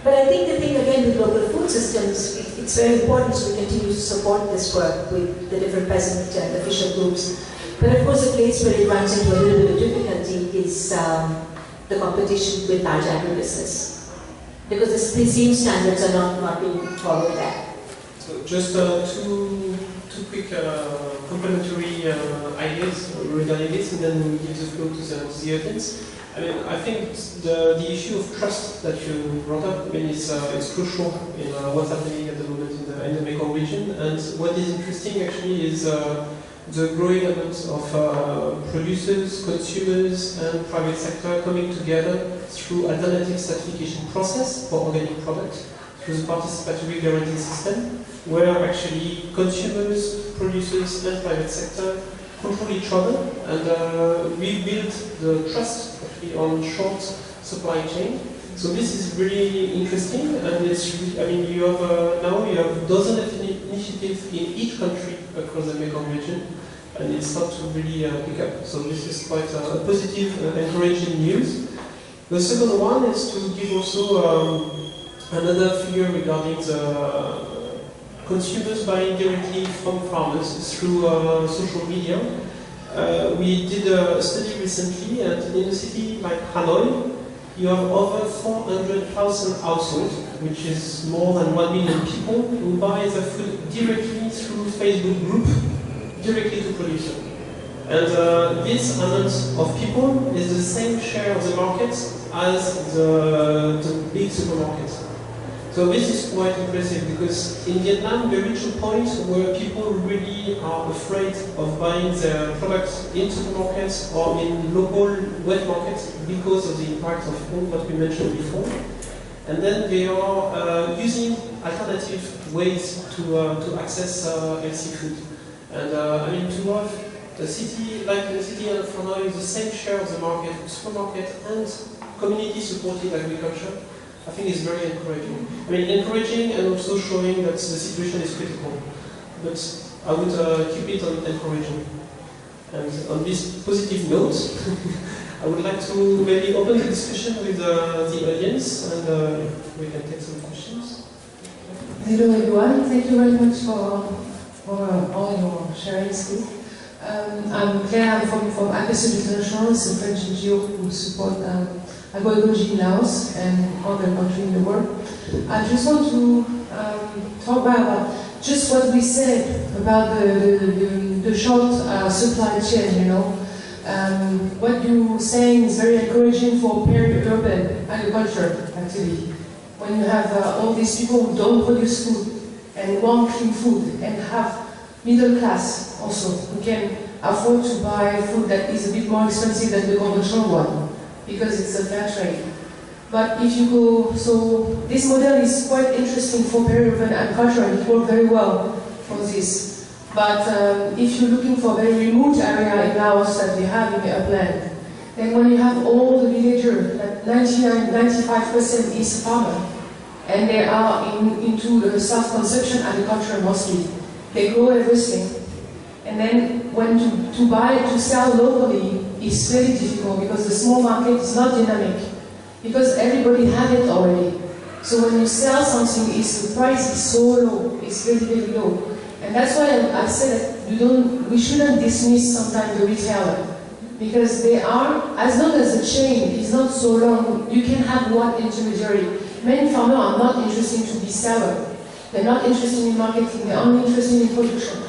S4: But I think the thing again with local food systems, it's very important, so we continue to support this work with the different peasant and official groups. But of course, the place where it runs into a little bit of difficulty is the competition with large agribusiness, because the same standards are not being followed there.
S2: So just two quick complementary ideas regarding this, and then we give the floor to the audience. I think the issue of trust that you brought up, it's crucial in what's happening at the moment in the Mekong region. And what is interesting actually is the growing amount of producers, consumers, and private sector coming together through alternative certification process for organic products, through the participatory guarantee system, where actually consumers, producers, and private sector control each other and rebuild the trust actually on short supply chain. So this is really interesting, and it's you have now you have dozens of initiatives in each country across the Mekong region, and it's not to really pick up. So this is quite a positive, encouraging news. The second one is to give also another figure regarding the consumers buying directly from farmers through social media. We did a study recently, and in a city like Hanoi, you have over 400,000 households, which is more than 1 million people, who buy their food directly through Facebook group, directly to producer. And this amount of people is the same share of the market as the big supermarkets. So this is quite impressive, because in Vietnam we reach a point where people really are afraid of buying their products in supermarkets or in local wet markets because of the impact of all what we mentioned before. And then they are using alternative ways to access healthy food. And to have a city like the city of Hanoi, the same share of the market, supermarket and community-supported agriculture, I think is very encouraging. Encouraging and also showing that the situation is critical. But I would keep it on encouraging. And on this positive note, I would like to maybe open the discussion with the audience, and we can take some questions.
S7: Hello everyone, thank you very much for all your sharing skills. I'm Claire, I'm from Agri-Sud International, it's a French NGO who support agroecology in Laos and other countries in the world. I just want to talk about just what we said about the short supply chain, What you're saying is very encouraging for peri-urban agriculture, actually. When you have all these people who don't produce food and want clean food, and have middle class also, who can afford to buy food that is a bit more expensive than the conventional one, because it's a fair trade. But if you go, so this model is quite interesting for peri-urban agriculture, and it works very well for this. But if you're looking for a very remote area in Laos that they have in the upland, then when you have all the villagers, that 95% is farmer, and they are into the self-consumption agriculture mostly. They grow everything. And then when to buy, to sell locally is very difficult, because the small market is not dynamic, because everybody has it already. So when you sell something, the price is so low, it's very, very low. And that's why I said that we shouldn't dismiss sometimes the retailer, because they are, as long as the chain is not so long, you can have one intermediary. Many farmers are not interested to be seller. They're not interested in marketing, they're only interested in production.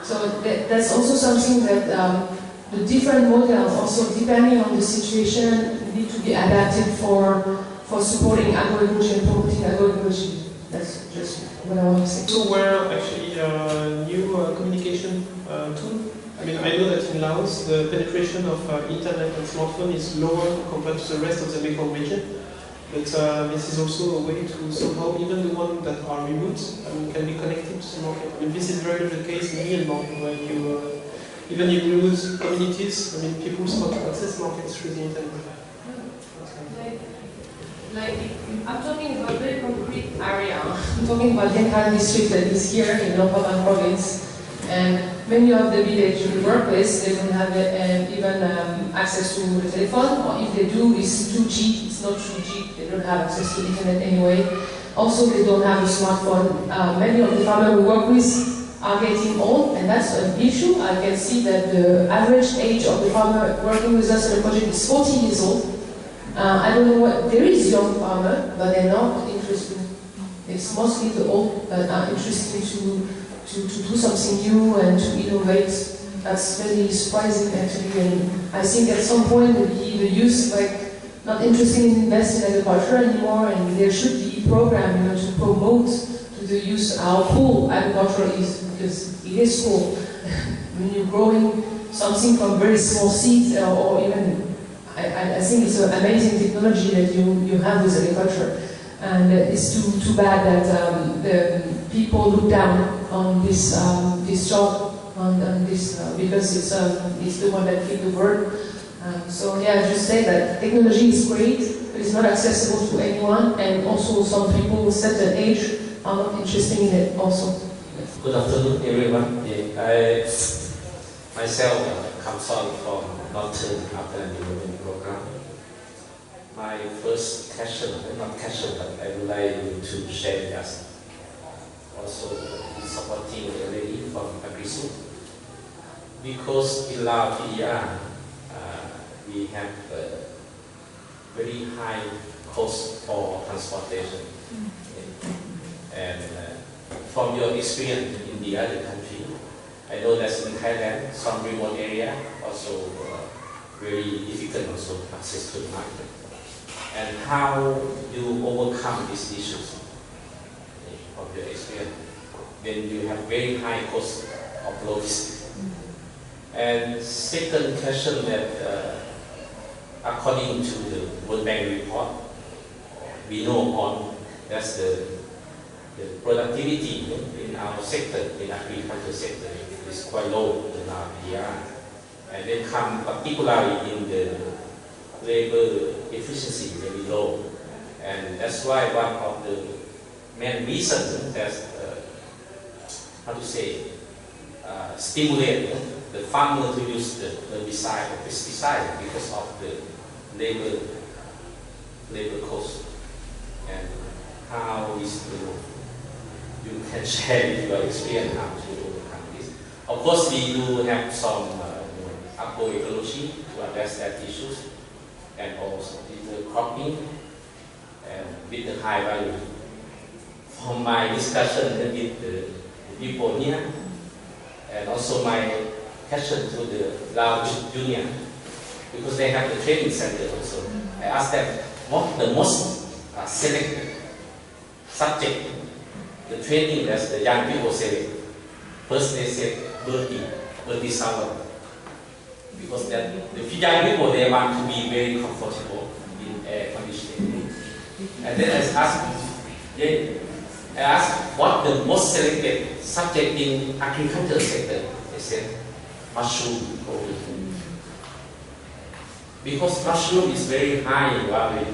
S7: So that's also something that the different models, also depending on the situation, need to be adapted for supporting agroecology and promoting agroecology. That's just what I want to say.
S2: So were actually a new communication tool I mean, I know that in Laos, the penetration of internet and smartphone is lower compared to the rest of the Mekong region. But this is also a way to somehow, even the ones that are remote, can be connected to the market. I mean, this is very much the case in Myanmar, where you, even in remote communities, people start to access markets through the internet.
S7: Like, I'm talking about a very concrete area. I'm talking about Yenhan district that is here in Nongpatan province. And many of the village we work with, they don't have even access to the telephone, or if they do, it's 2G, it's not 3G, they don't have access to the internet anyway. Also, they don't have a smartphone. Many of the farmers we work with are getting old, and that's an issue. I can see that the average age of the farmer working with us in the project is 40 years old. I don't know what, there is young farmer, but they're not interested. It's mostly the old that are interested to do something new and to innovate. That's very surprising actually, and I think at some point the youth not interested in investing in agriculture anymore, and there should be a program to promote to the youth how cool agriculture is, because it is cool. When you're growing something from very small seeds, or even, I think it's an amazing technology that you have with agriculture. And it's too bad that the people look down on this job, on this because it's the one that feeds the world. So yeah, just say that technology is great, but it's not accessible to anyone, and also some people with certain age are not interested in it also.
S8: Good afternoon, everyone. I myself comes on from Northern Afghan Development Program. My first question, not question, but I would like to share with us. Also, supporting the lady from AgriSud. Because in Laos, we have very high cost for transportation. And from your experience in the other country, I know that in Thailand, some remote area also very difficult also to access to the market. And how you overcome these issues of your experience when you have very high cost of logistics. And second question that according to the World Bank report, we know on that's the productivity in our sector, in agriculture sector, is quite low in our year. And then come particularly in the labor efficiency very low. And that's why one of the main reasons that, stimulate the farmer to use the herbicide or pesticide because of the labor cost. And how is you can share your experience how to overcome this. Of course, we do have some agroecology to address that issues, and also with the cropping and with the high value. From my discussion with the people here, and also my question to the Lao Junior, because they have the training center also. I asked them what the most selected subject, the training that the young people select. First they said birdie salon. Because that the young people, they want to be very comfortable in air conditioning. And then I asked what the most selected subject in agriculture sector. They said mushroom. Because mushroom is very high in value,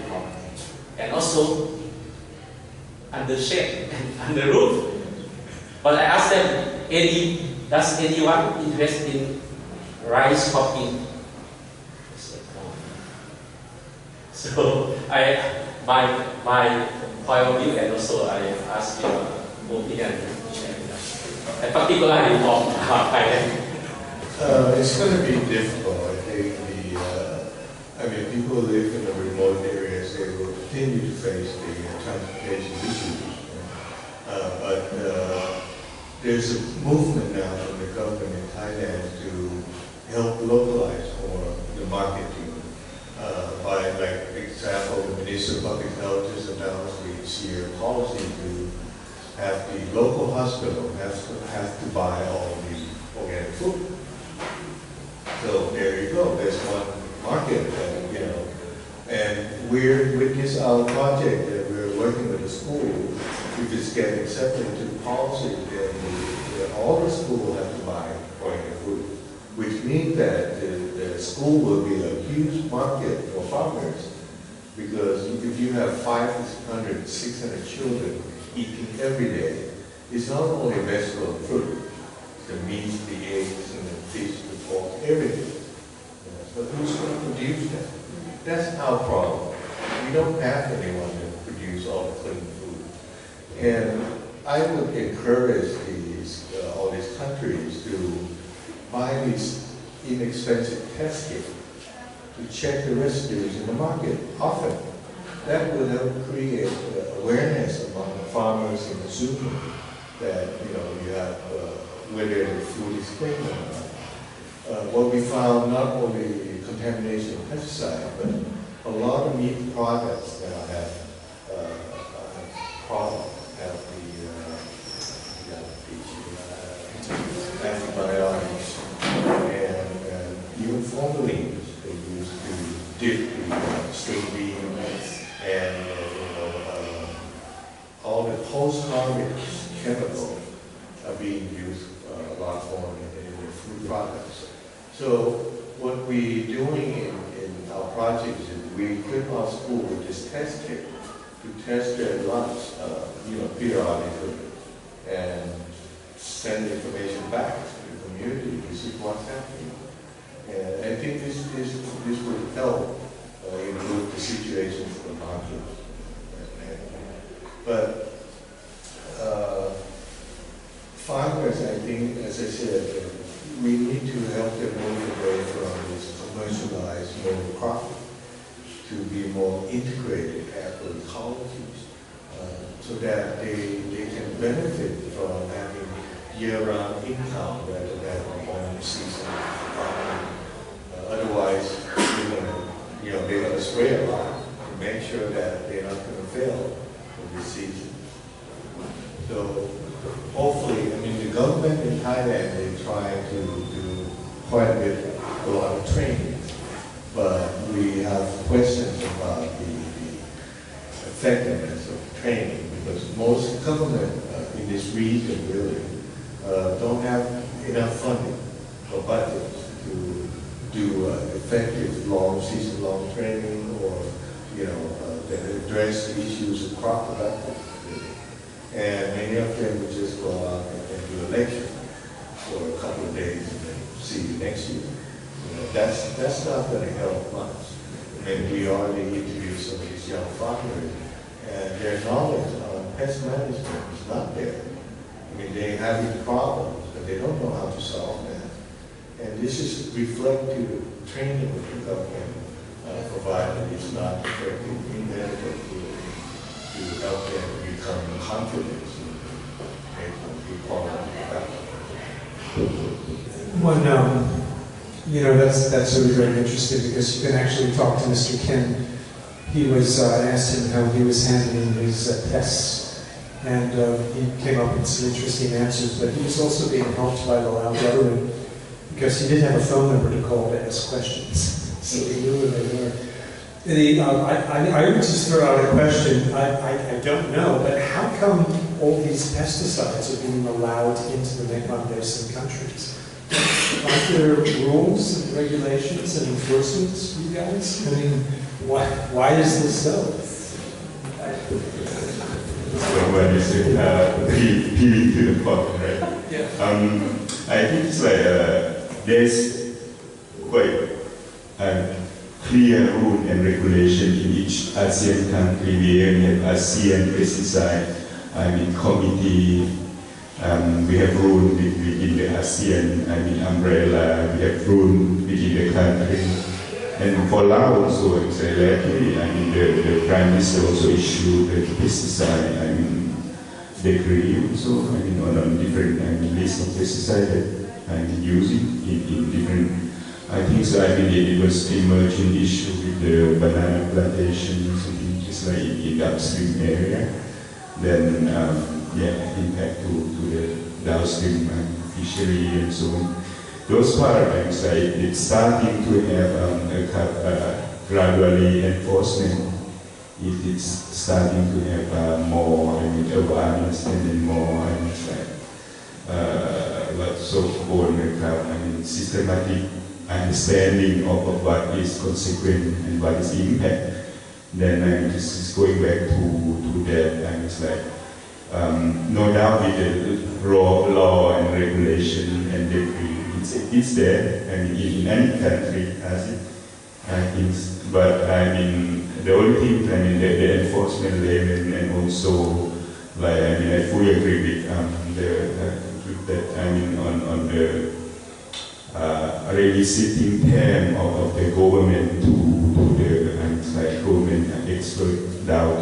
S8: and also under shade and under roof. But I asked them, does anyone interested in rice cropping? So my point of view, and also I ask your opinion, and particularly from Thailand.
S6: It's going to be difficult. I think people who live in the remote areas, they will continue to face the transportation issues. But there's a movement now from the government in Thailand to help localize more the marketing. By, like example, the Minister of Public Health just announced this year policy to have the local hospital have to buy all the organic food. with this our project that we're working with the school, if it's getting accepted into the policy, then all the school will have to buy organic food, which means that the school will be a huge market for farmers, because if you have 500, 600 children eating every day, it's not only vegetable and fruit, the meat, the eggs, and the fish, the pork, everything. But who's going to produce that? That's our problem. We don't have anyone to produce all the clean food. And I would encourage all these countries to buy these inexpensive test kits to check the residues in the market often. That will help create awareness among the farmers and consumers that you have whether the food is clean or not. What we found, not only contamination of pesticide, but a lot of meat products now have antibiotics and even formalin they use to dip the string beans and all the post-harvest chemicals are being used a lot more in the food products. So what we're doing in our project is we equip our school with this test kit to test their lots, periodically, and send information back to the community to see what's happening. And I think this will help improve the situation for the market. But farmers, I think, as I said, we need to help them move away from this commercialized monocropping to be more integrated agroecologies, so that they can benefit from having year-round income rather than one season farming. Otherwise, they're going to spray a lot to make sure that they're not going to fail for this season. So hopefully, the government in Thailand, they're trying to do quite a lot of training, but we have questions about the effectiveness of training, because most government in this region really don't have enough funding or budgets to do effective season-long training or that address the issues of crop production. And many of them would just go out and do a lecture for a couple of days and then see you next year. That's not going to help much. We already interviewed some of these young farmers, and their knowledge on pest management is not there. They're having problems, but they don't know how to solve that. And this is reflective of training that the government provided is not effective in medical field to help them become confident and make them be quality
S5: that's really very interesting, because you can actually talk to Mr. Kim. He was asked him how he was handling his pests, and he came up with some interesting answers. But he was also being helped by the Lao government, because he didn't have a phone number to call to ask questions, so he knew where they were. I would just throw out a question. I don't know, but how come all these pesticides are being allowed into the Mekong Basin countries? Aren't there rules and regulations and enforcements, you guys? Why is this so?
S3: So when you say appealing to the public, right?
S5: Yeah.
S3: I think it's like there's quite clear rule and regulation in each ASEAN country. We have ASEAN pesticide committee. We have rule within the ASEAN umbrella. We have rule within the country. And for Laos also, lately, the Prime Minister also issued the pesticide decree also, on different list of pesticide that using in different. I think so. It was emerging issue with the banana plantations, just like in the upstream area. Then, impact to the downstream fishery and so on. Those paradigms, it's starting to have gradually enforcement it's starting to have more awareness and then more what so-called systematic understanding of what is consequent and what is impact. Then this is going back to that, and it's like no doubt with the law and regulation and decree, it's there, in any country has it, I think. But the only thing, the enforcement level, and also, I fully agree with on the revisiting term of the government to the government expert down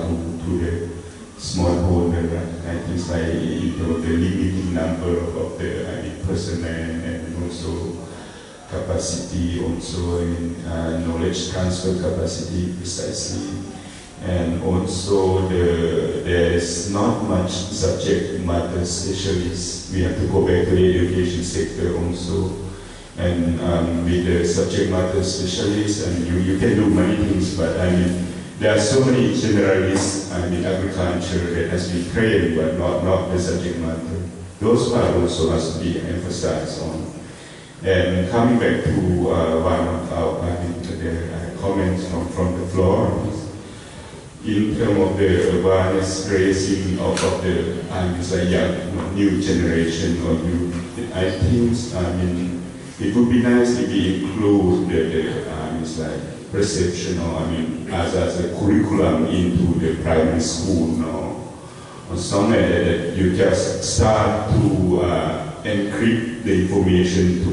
S3: to the smallholder. I think the limiting number of the personnel and also capacity, also knowledge transfer capacity precisely, and also there is not much subject matter specialists. We have to go back to the education sector also, and with the subject matter specialists, and you can do many things, but there are so many generalists agriculture that has been trained, but not the subject matter. Those part also has to be emphasized on. And coming back to one of our the comments from the floor, in terms of the awareness raising of the young new generation or new, I think it would be nice if we include the perception or as a curriculum into the primary school or somewhere that you just start to encrypt the information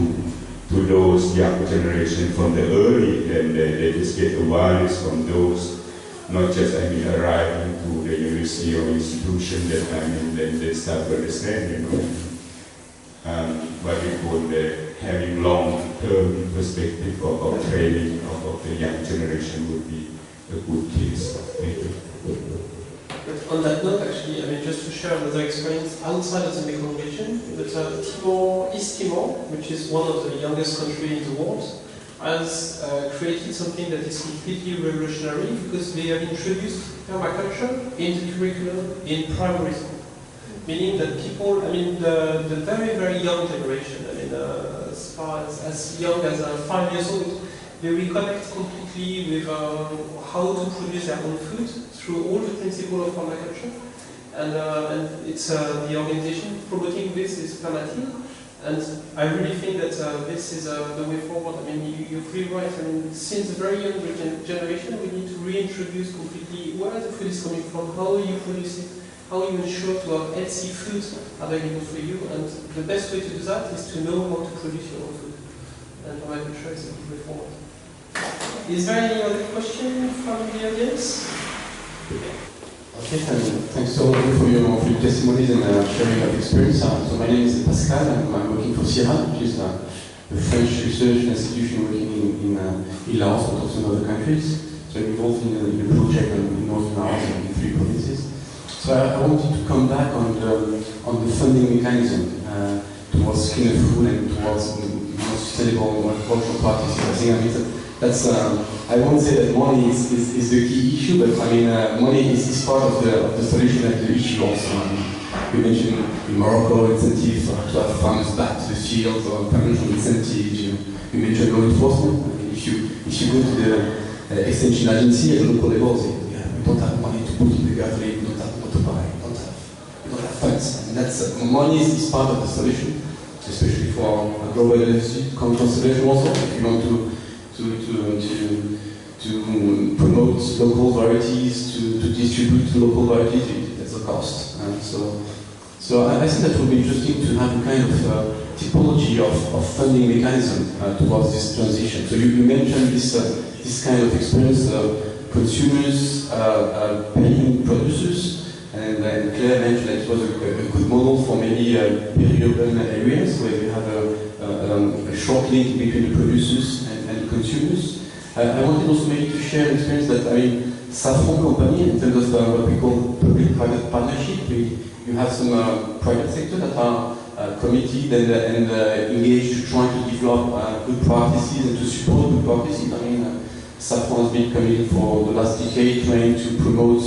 S3: to those young generation from the early, and they just get awareness from those, not just arriving to the university or institution that then they start to understand, what we call the having long-term perspective of training of the young generation would be a good case. Thank you.
S2: But on that note, actually, just to share another experience outside of the Mekong region, but East Timor, which is one of the youngest countries in the world, has created something that is completely revolutionary, because they have introduced permaculture in the curriculum in primary school. Meaning that people, the very, very young generation, as far as young as 5 years old, they reconnect completely with how to produce their own food through all the principles of permaculture. And it's the organization promoting this is Permateam. And I really think that this is the way forward. You're pretty right. Since a very young generation, we need to reintroduce completely where the food is coming from, how you produce it, how you ensure to have healthy food available for you, and the best way to do that is to know how to produce your own food. And permaculture is a good way forward. Is there any other question from the audience?
S9: Okay, thanks to all of you for your testimonies and sharing of experience. So my name is Pascal, and I'm working for CIRA, which is a French research institution working in Laos and also in other countries. So I'm involved in a project in Northern Laos and in 3 provinces. So I wanted to come back on the funding mechanism towards cleaner food and towards more sustainable agricultural practices. I think that's I won't say that money is the key issue, but money is part of the solution and the issue also. You mentioned in Morocco incentives to have farmers back to the field, or financial incentives. You mentioned law enforcement. If you go to the extension agency at the local level, we don't have money to put in the gathering, we don't have motorbike, we don't have funds. And that's money is part of the solution, especially for global conservation also. If you want to promote local varieties, to distribute local varieties, that's a cost. So I think that would be interesting to have a kind of typology of funding mechanism towards this transition. So you mentioned this kind of experience, consumers paying producers, and Claire mentioned that it was a good model for many peri-urban areas where you have a short link between the producers and consumers. I wanted also maybe to share an experience that, Safran company, in terms of what we call public-private partnership, you have some private sector that are committed and engaged to try to develop good practices and to support good practices. Safran has been coming for the last decade trying to promote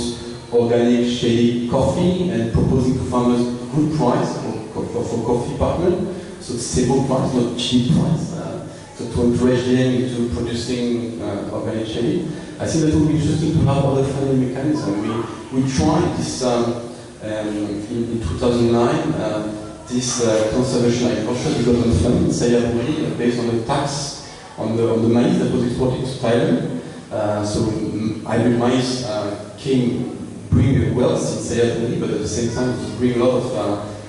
S9: organic shady coffee and proposing to farmers good price for coffee partner. So it's stable price, not cheap price. So to encourage them into producing organic shady. I think that would be interesting to have other funding mechanisms. We tried this in 2009, this conservation agriculture development fund in Sayaburi, based on a tax on the maize that was exported to Thailand. So hybrid maize came bring wealth in Sayaburi, but at the same time it bring a lot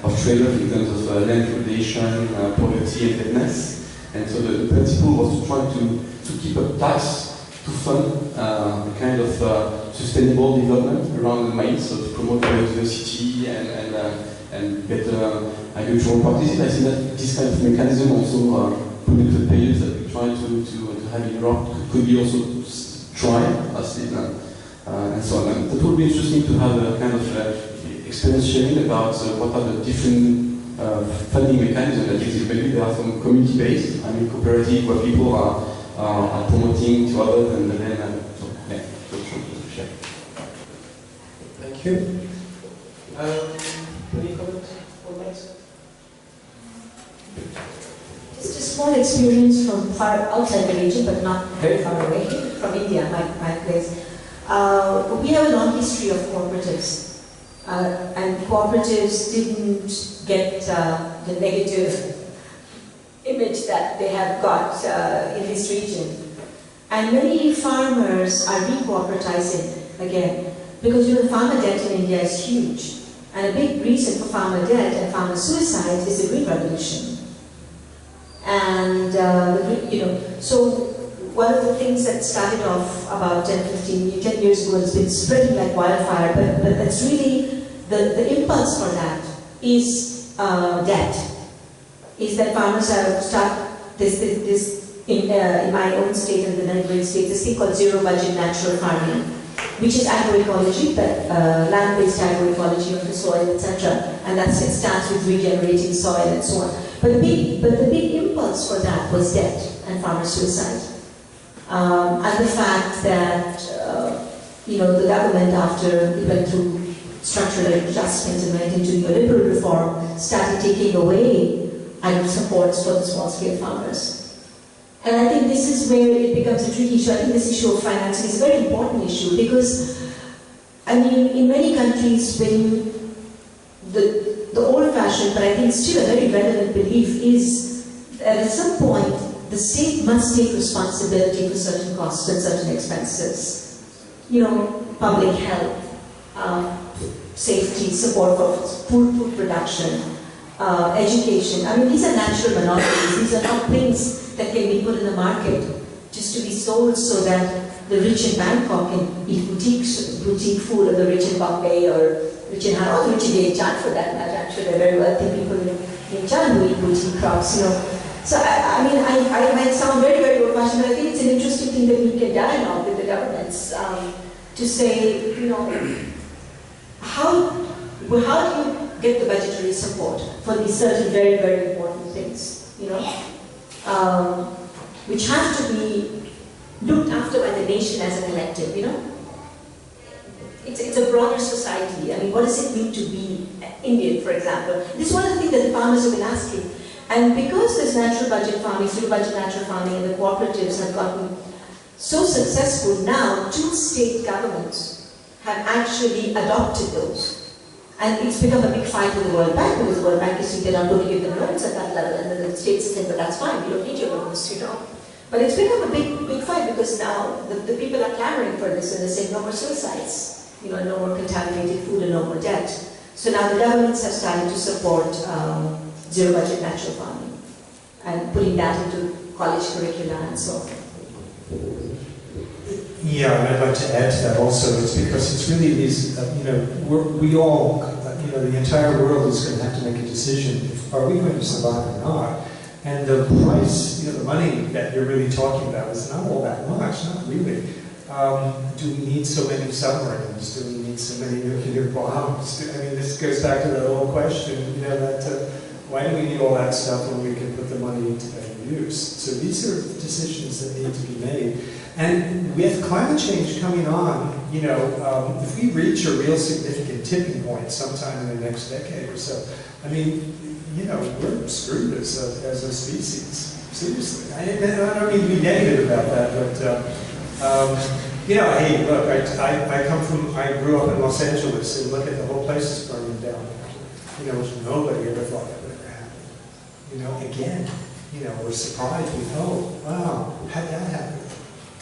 S9: of trade-off in terms of land degradation, poverty, and deadness. And so the principle was to try to keep a tax to fund a kind of sustainable development around the maize, so to promote biodiversity and better agricultural practices. I think that this kind of mechanism also polluted payers that we try to have in Europe could be also tried and so on. And that would be interesting to have a kind of experience sharing about what are the different funding mechanisms that exist. Maybe there are some community-based, cooperative, where people are promoting to others and then share.
S2: Thank you. Any comments on that?
S4: Just a small experience from far outside the region, but not very far away, from India, my place. We have a long history of cooperatives, and cooperatives didn't get the negative image that they have got in this region. And many farmers are re-cooperatising again, because the farmer debt in India is huge. And a big reason for farmer debt and farmer suicide is the Green Revolution. And, so one of the things that started off about 10 years ago has been spreading like wildfire, but that's really, the impulse for that is debt. Is that farmers have in my own state and the neighboring state, this thing called zero budget natural farming, which is agroecology, but land-based agroecology of the soil, etc. And it starts with regenerating soil and so on. But the big impulse for that was debt and farmer suicide. And the fact that the government, after it went through structural adjustments and went into neoliberal reform, started taking away agri supports for the small-scale farmers. And I think this is where it becomes a tricky issue. I think this issue of financing is a very important issue because, in many countries, when the old-fashioned, but I think still a very relevant belief is that at some point, the state must take responsibility for certain costs and certain expenses. Public health, safety, support for food production, education. These are natural monopolies. These are not things that can be put in the market just to be sold so that the rich in Bangkok can eat boutique food, or the rich in Bombay or rich in Hanoi, or rich in Vientiane for that matter. I'm sure there are very wealthy people in Vientiane who eat boutique crops. So I might sound very, very old-fashioned, but I think it's an interesting thing that we can dialogue with the governments to say, how do you get the budgetary support for these certain very, very important things, which have to be looked after by the nation as a collective, It's a broader society. What does it mean to be Indian, for example? This is one of the things that the farmers have been asking. And because this natural budget farming, zero budget natural farming, and the cooperatives have gotten so successful, now 2 state governments have actually adopted those. And it's become a big fight with the World Bank, because the World Bank is saying they're not going to give them loans at that level, and then the states are saying, but that's fine, we don't need your loans, But it's become a big fight, because now the people are clamoring for this, and they're saying no more suicides, no more contaminated food and no more debt. So now the governments have started to support zero budget natural farming and putting that into college curricula and so on.
S5: Yeah, and I'd like to add to that also. It's because it's really these, we all, the entire world is going to have to make a decision: are we going to survive or not? And the price, the money that you're really talking about is not all that much, not really. Do we need so many submarines? Do we need so many nuclear bombs? This goes back to the old question, that Why do we need all that stuff when we can put the money into better use? So these are decisions that need to be made. And with climate change coming on, you know, if we reach a real significant tipping point sometime in the next decade or so, I mean, you know, we're screwed as a species. Seriously. I don't mean to be negative about that, but, you know, hey, look, I grew up in Los Angeles, and look at the whole place is burning down. You know, nobody ever thought that would ever happen. You know, again, you know, we're surprised. We oh, wow, how did that happen?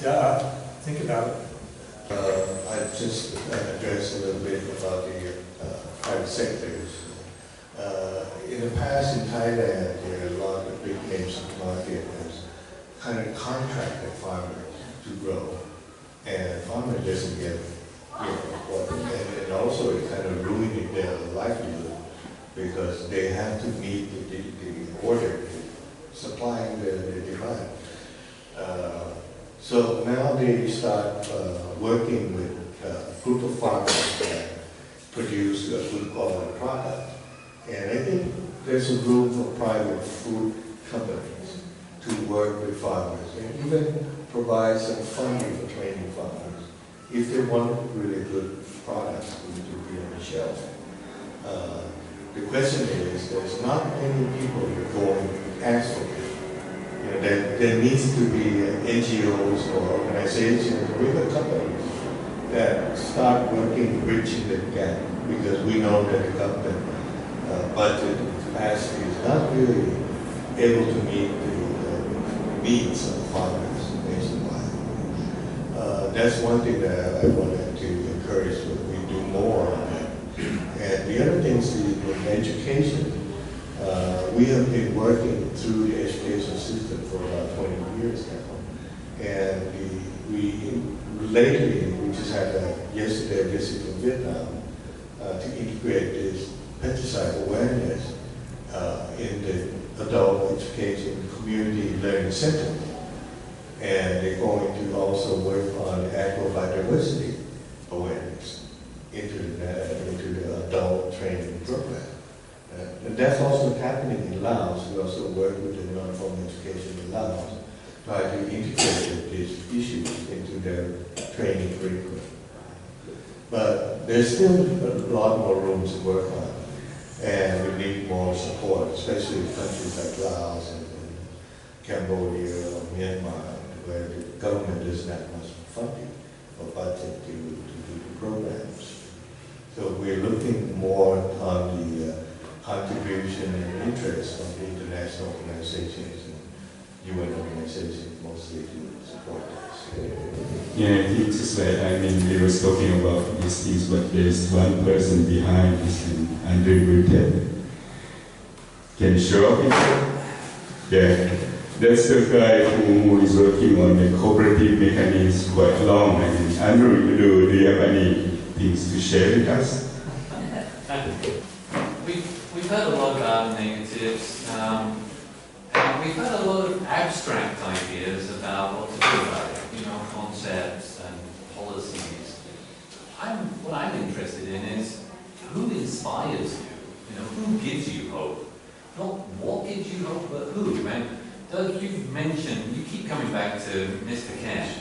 S5: Duh. Think about it.
S6: I just address a little bit about the private sectors. In the past, in Thailand, there are a lot of big names in the market that kind of contracted farmers to grow, and farmers doesn't get, you know, what, and also it kind of ruining their livelihood because they have to meet the order, supplying the demand. So now they start working with a group of farmers that produce a good quality product. And I think there's a room for private food companies to work with farmers and even provide some funding for training farmers if they want really good products to be on the shelf. The question is, there's not many people who go and ask for it. You know, there needs to be NGOs or organizations, bigger companies that start working, bridging the gap, because we know that the government budget capacity is not really able to meet the needs of farmers nationwide. That's one thing that I wanted to encourage that we do more on that. And the other thing is the education. We have been working through the education system for about 20 years now. And we lately, we just had yesterday a visit in Vietnam to integrate this pesticide awareness in the adult education community learning center. And they're going to also work on agrobiodiversity awareness into the adult training program. And that's also happening in Laos. We also work with the non-formal education in Laos, try to integrate these issues into their training curriculum. But there's still a lot more room to work on, and we need more support, especially in countries like Laos and Cambodia or Myanmar, where the government doesn't have much funding or budget to do the programs. So we're looking more on the contribution and interest from the international organizations and UN organizations mostly to support this.
S3: Yeah, I think just like, I mean, we was talking about these things, but there's one person behind this, and Andrew will tell. Can you show up? Yeah, that's the guy who is working on the cooperative mechanism quite long. I mean, Andrew, do you have any things to share with us?
S10: We've heard a lot about negatives, and we've heard a lot of abstract ideas about what to do about it, you know, concepts and policies. What I'm interested in is who inspires you, you know, who gives you hope? Not what gives you hope, but who. And Doug, you've mentioned, you keep coming back to Mr. Kent.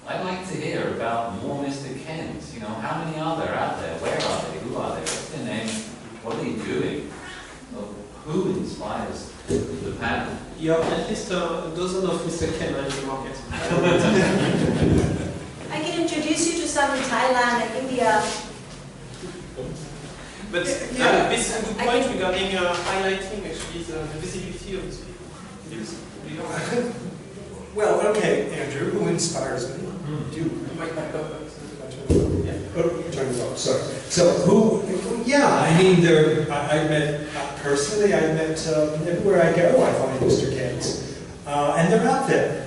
S10: I'd like to hear about more Mr. Kents. You know, how many are there out there? Where are they? Who are they? What's their name? What are they doing? Who inspires the panel?
S2: You have at least a dozen of Mr. Ken in the market.
S11: I can introduce you to some in Thailand and India.
S2: But this is a good point regarding highlighting actually the visibility of these people.
S5: Well, okay, Andrew, who inspires me? Sorry. So yeah, I mean, I met, personally, I met, everywhere I go, I find Mr. Kent. And they're out there.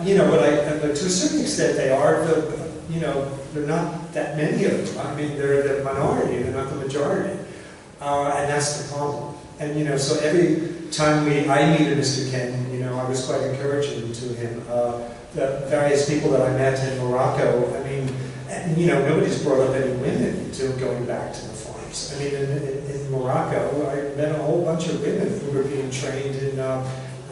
S5: You know, but to a certain extent they are, you know, there are not that many of them. I mean, they're the minority, they're not the majority. And that's the problem. And, you know, so every time I meet a Mr. Kent, you know, I was quite encouraging to him. The various people that I met in Morocco, I mean, and, you know, nobody's brought up any women to going back to the farm. farms. I mean, in Morocco, I met a whole bunch of women who were being trained in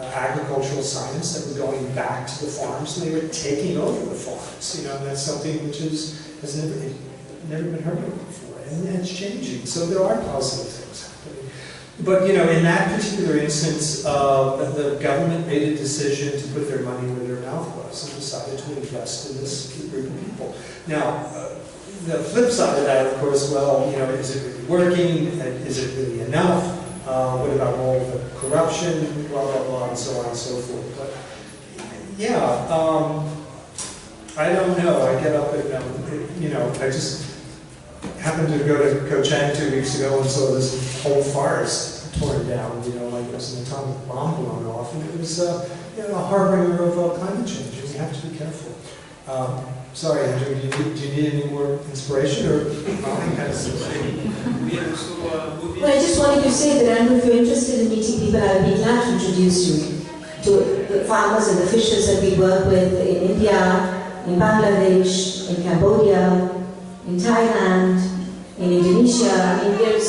S5: agricultural science that were going back to the farms, and they were taking over the farms. You know, and that's something which has never been heard of before, and it's changing. So there are positive things happening. But you know, in that particular instance, the government made a decision to put their money where their mouth was and decided to invest in this group of people. Now, the flip side of that, of course, well, you know, is it really working? Is it really enough? What about all the corruption? Blah, blah, blah, and so on and so forth. But yeah, I don't know. I get up and, you know, I just happened to go to Ko Chang 2 weeks ago and saw this whole forest torn down, you know, like it was an atomic bomb blown off, and it was you know, a harbinger of climate change, and we have to be careful. Sorry, Andrew, do you need any more inspiration, or
S4: Well, I just wanted to say that, Andrew, if you're interested in meeting people, I would be glad to introduce you to the farmers and the fishers that we work with in India, in Bangladesh, in Cambodia, in Thailand, in Indonesia. I mean, there's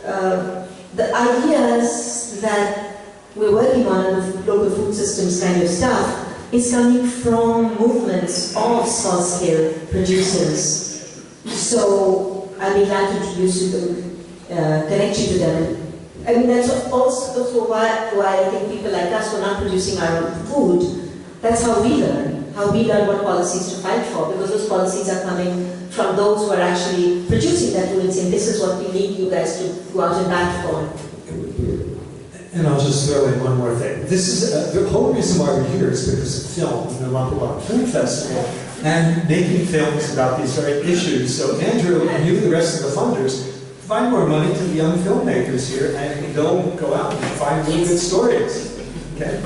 S4: the ideas that we're working on, the local food systems kind of stuff, is coming from movements of small-scale producers. So I'll be glad to introduce you to them, connect you to them. I mean, that's also why I think people like us who are not producing our own food, that's how we learn what policies to fight for, because those policies are coming from those who are actually producing that food and saying, this is what we need you guys to go out and bat for.
S5: And I'll just throw in one more thing. This is the whole reason why we're here is because of film, the Mapulana Film Festival, and making films about these very issues. So Andrew and you, the rest of the funders, find more money to the young filmmakers here, and they'll go out and find really good stories. Okay.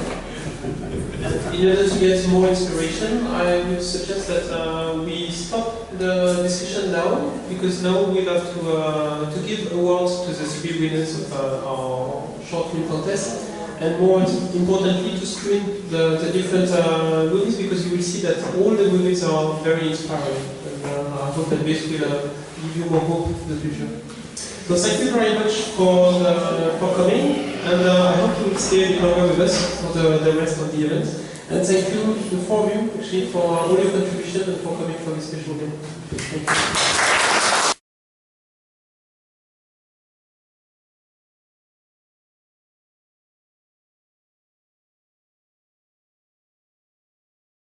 S2: In order to get more inspiration, I would suggest that we stop the discussion now, because now we have to give awards to the 3 winners of our short film contest, and more importantly to screen the different movies, because you will see that all the movies are very inspiring, and I hope that this will give you more hope in the future. So thank you very much for coming, and I hope you will stay a bit longer with us for the rest of the event. And thank you, the 4 of you, actually, for all your contribution and for coming for this special day. Thank you.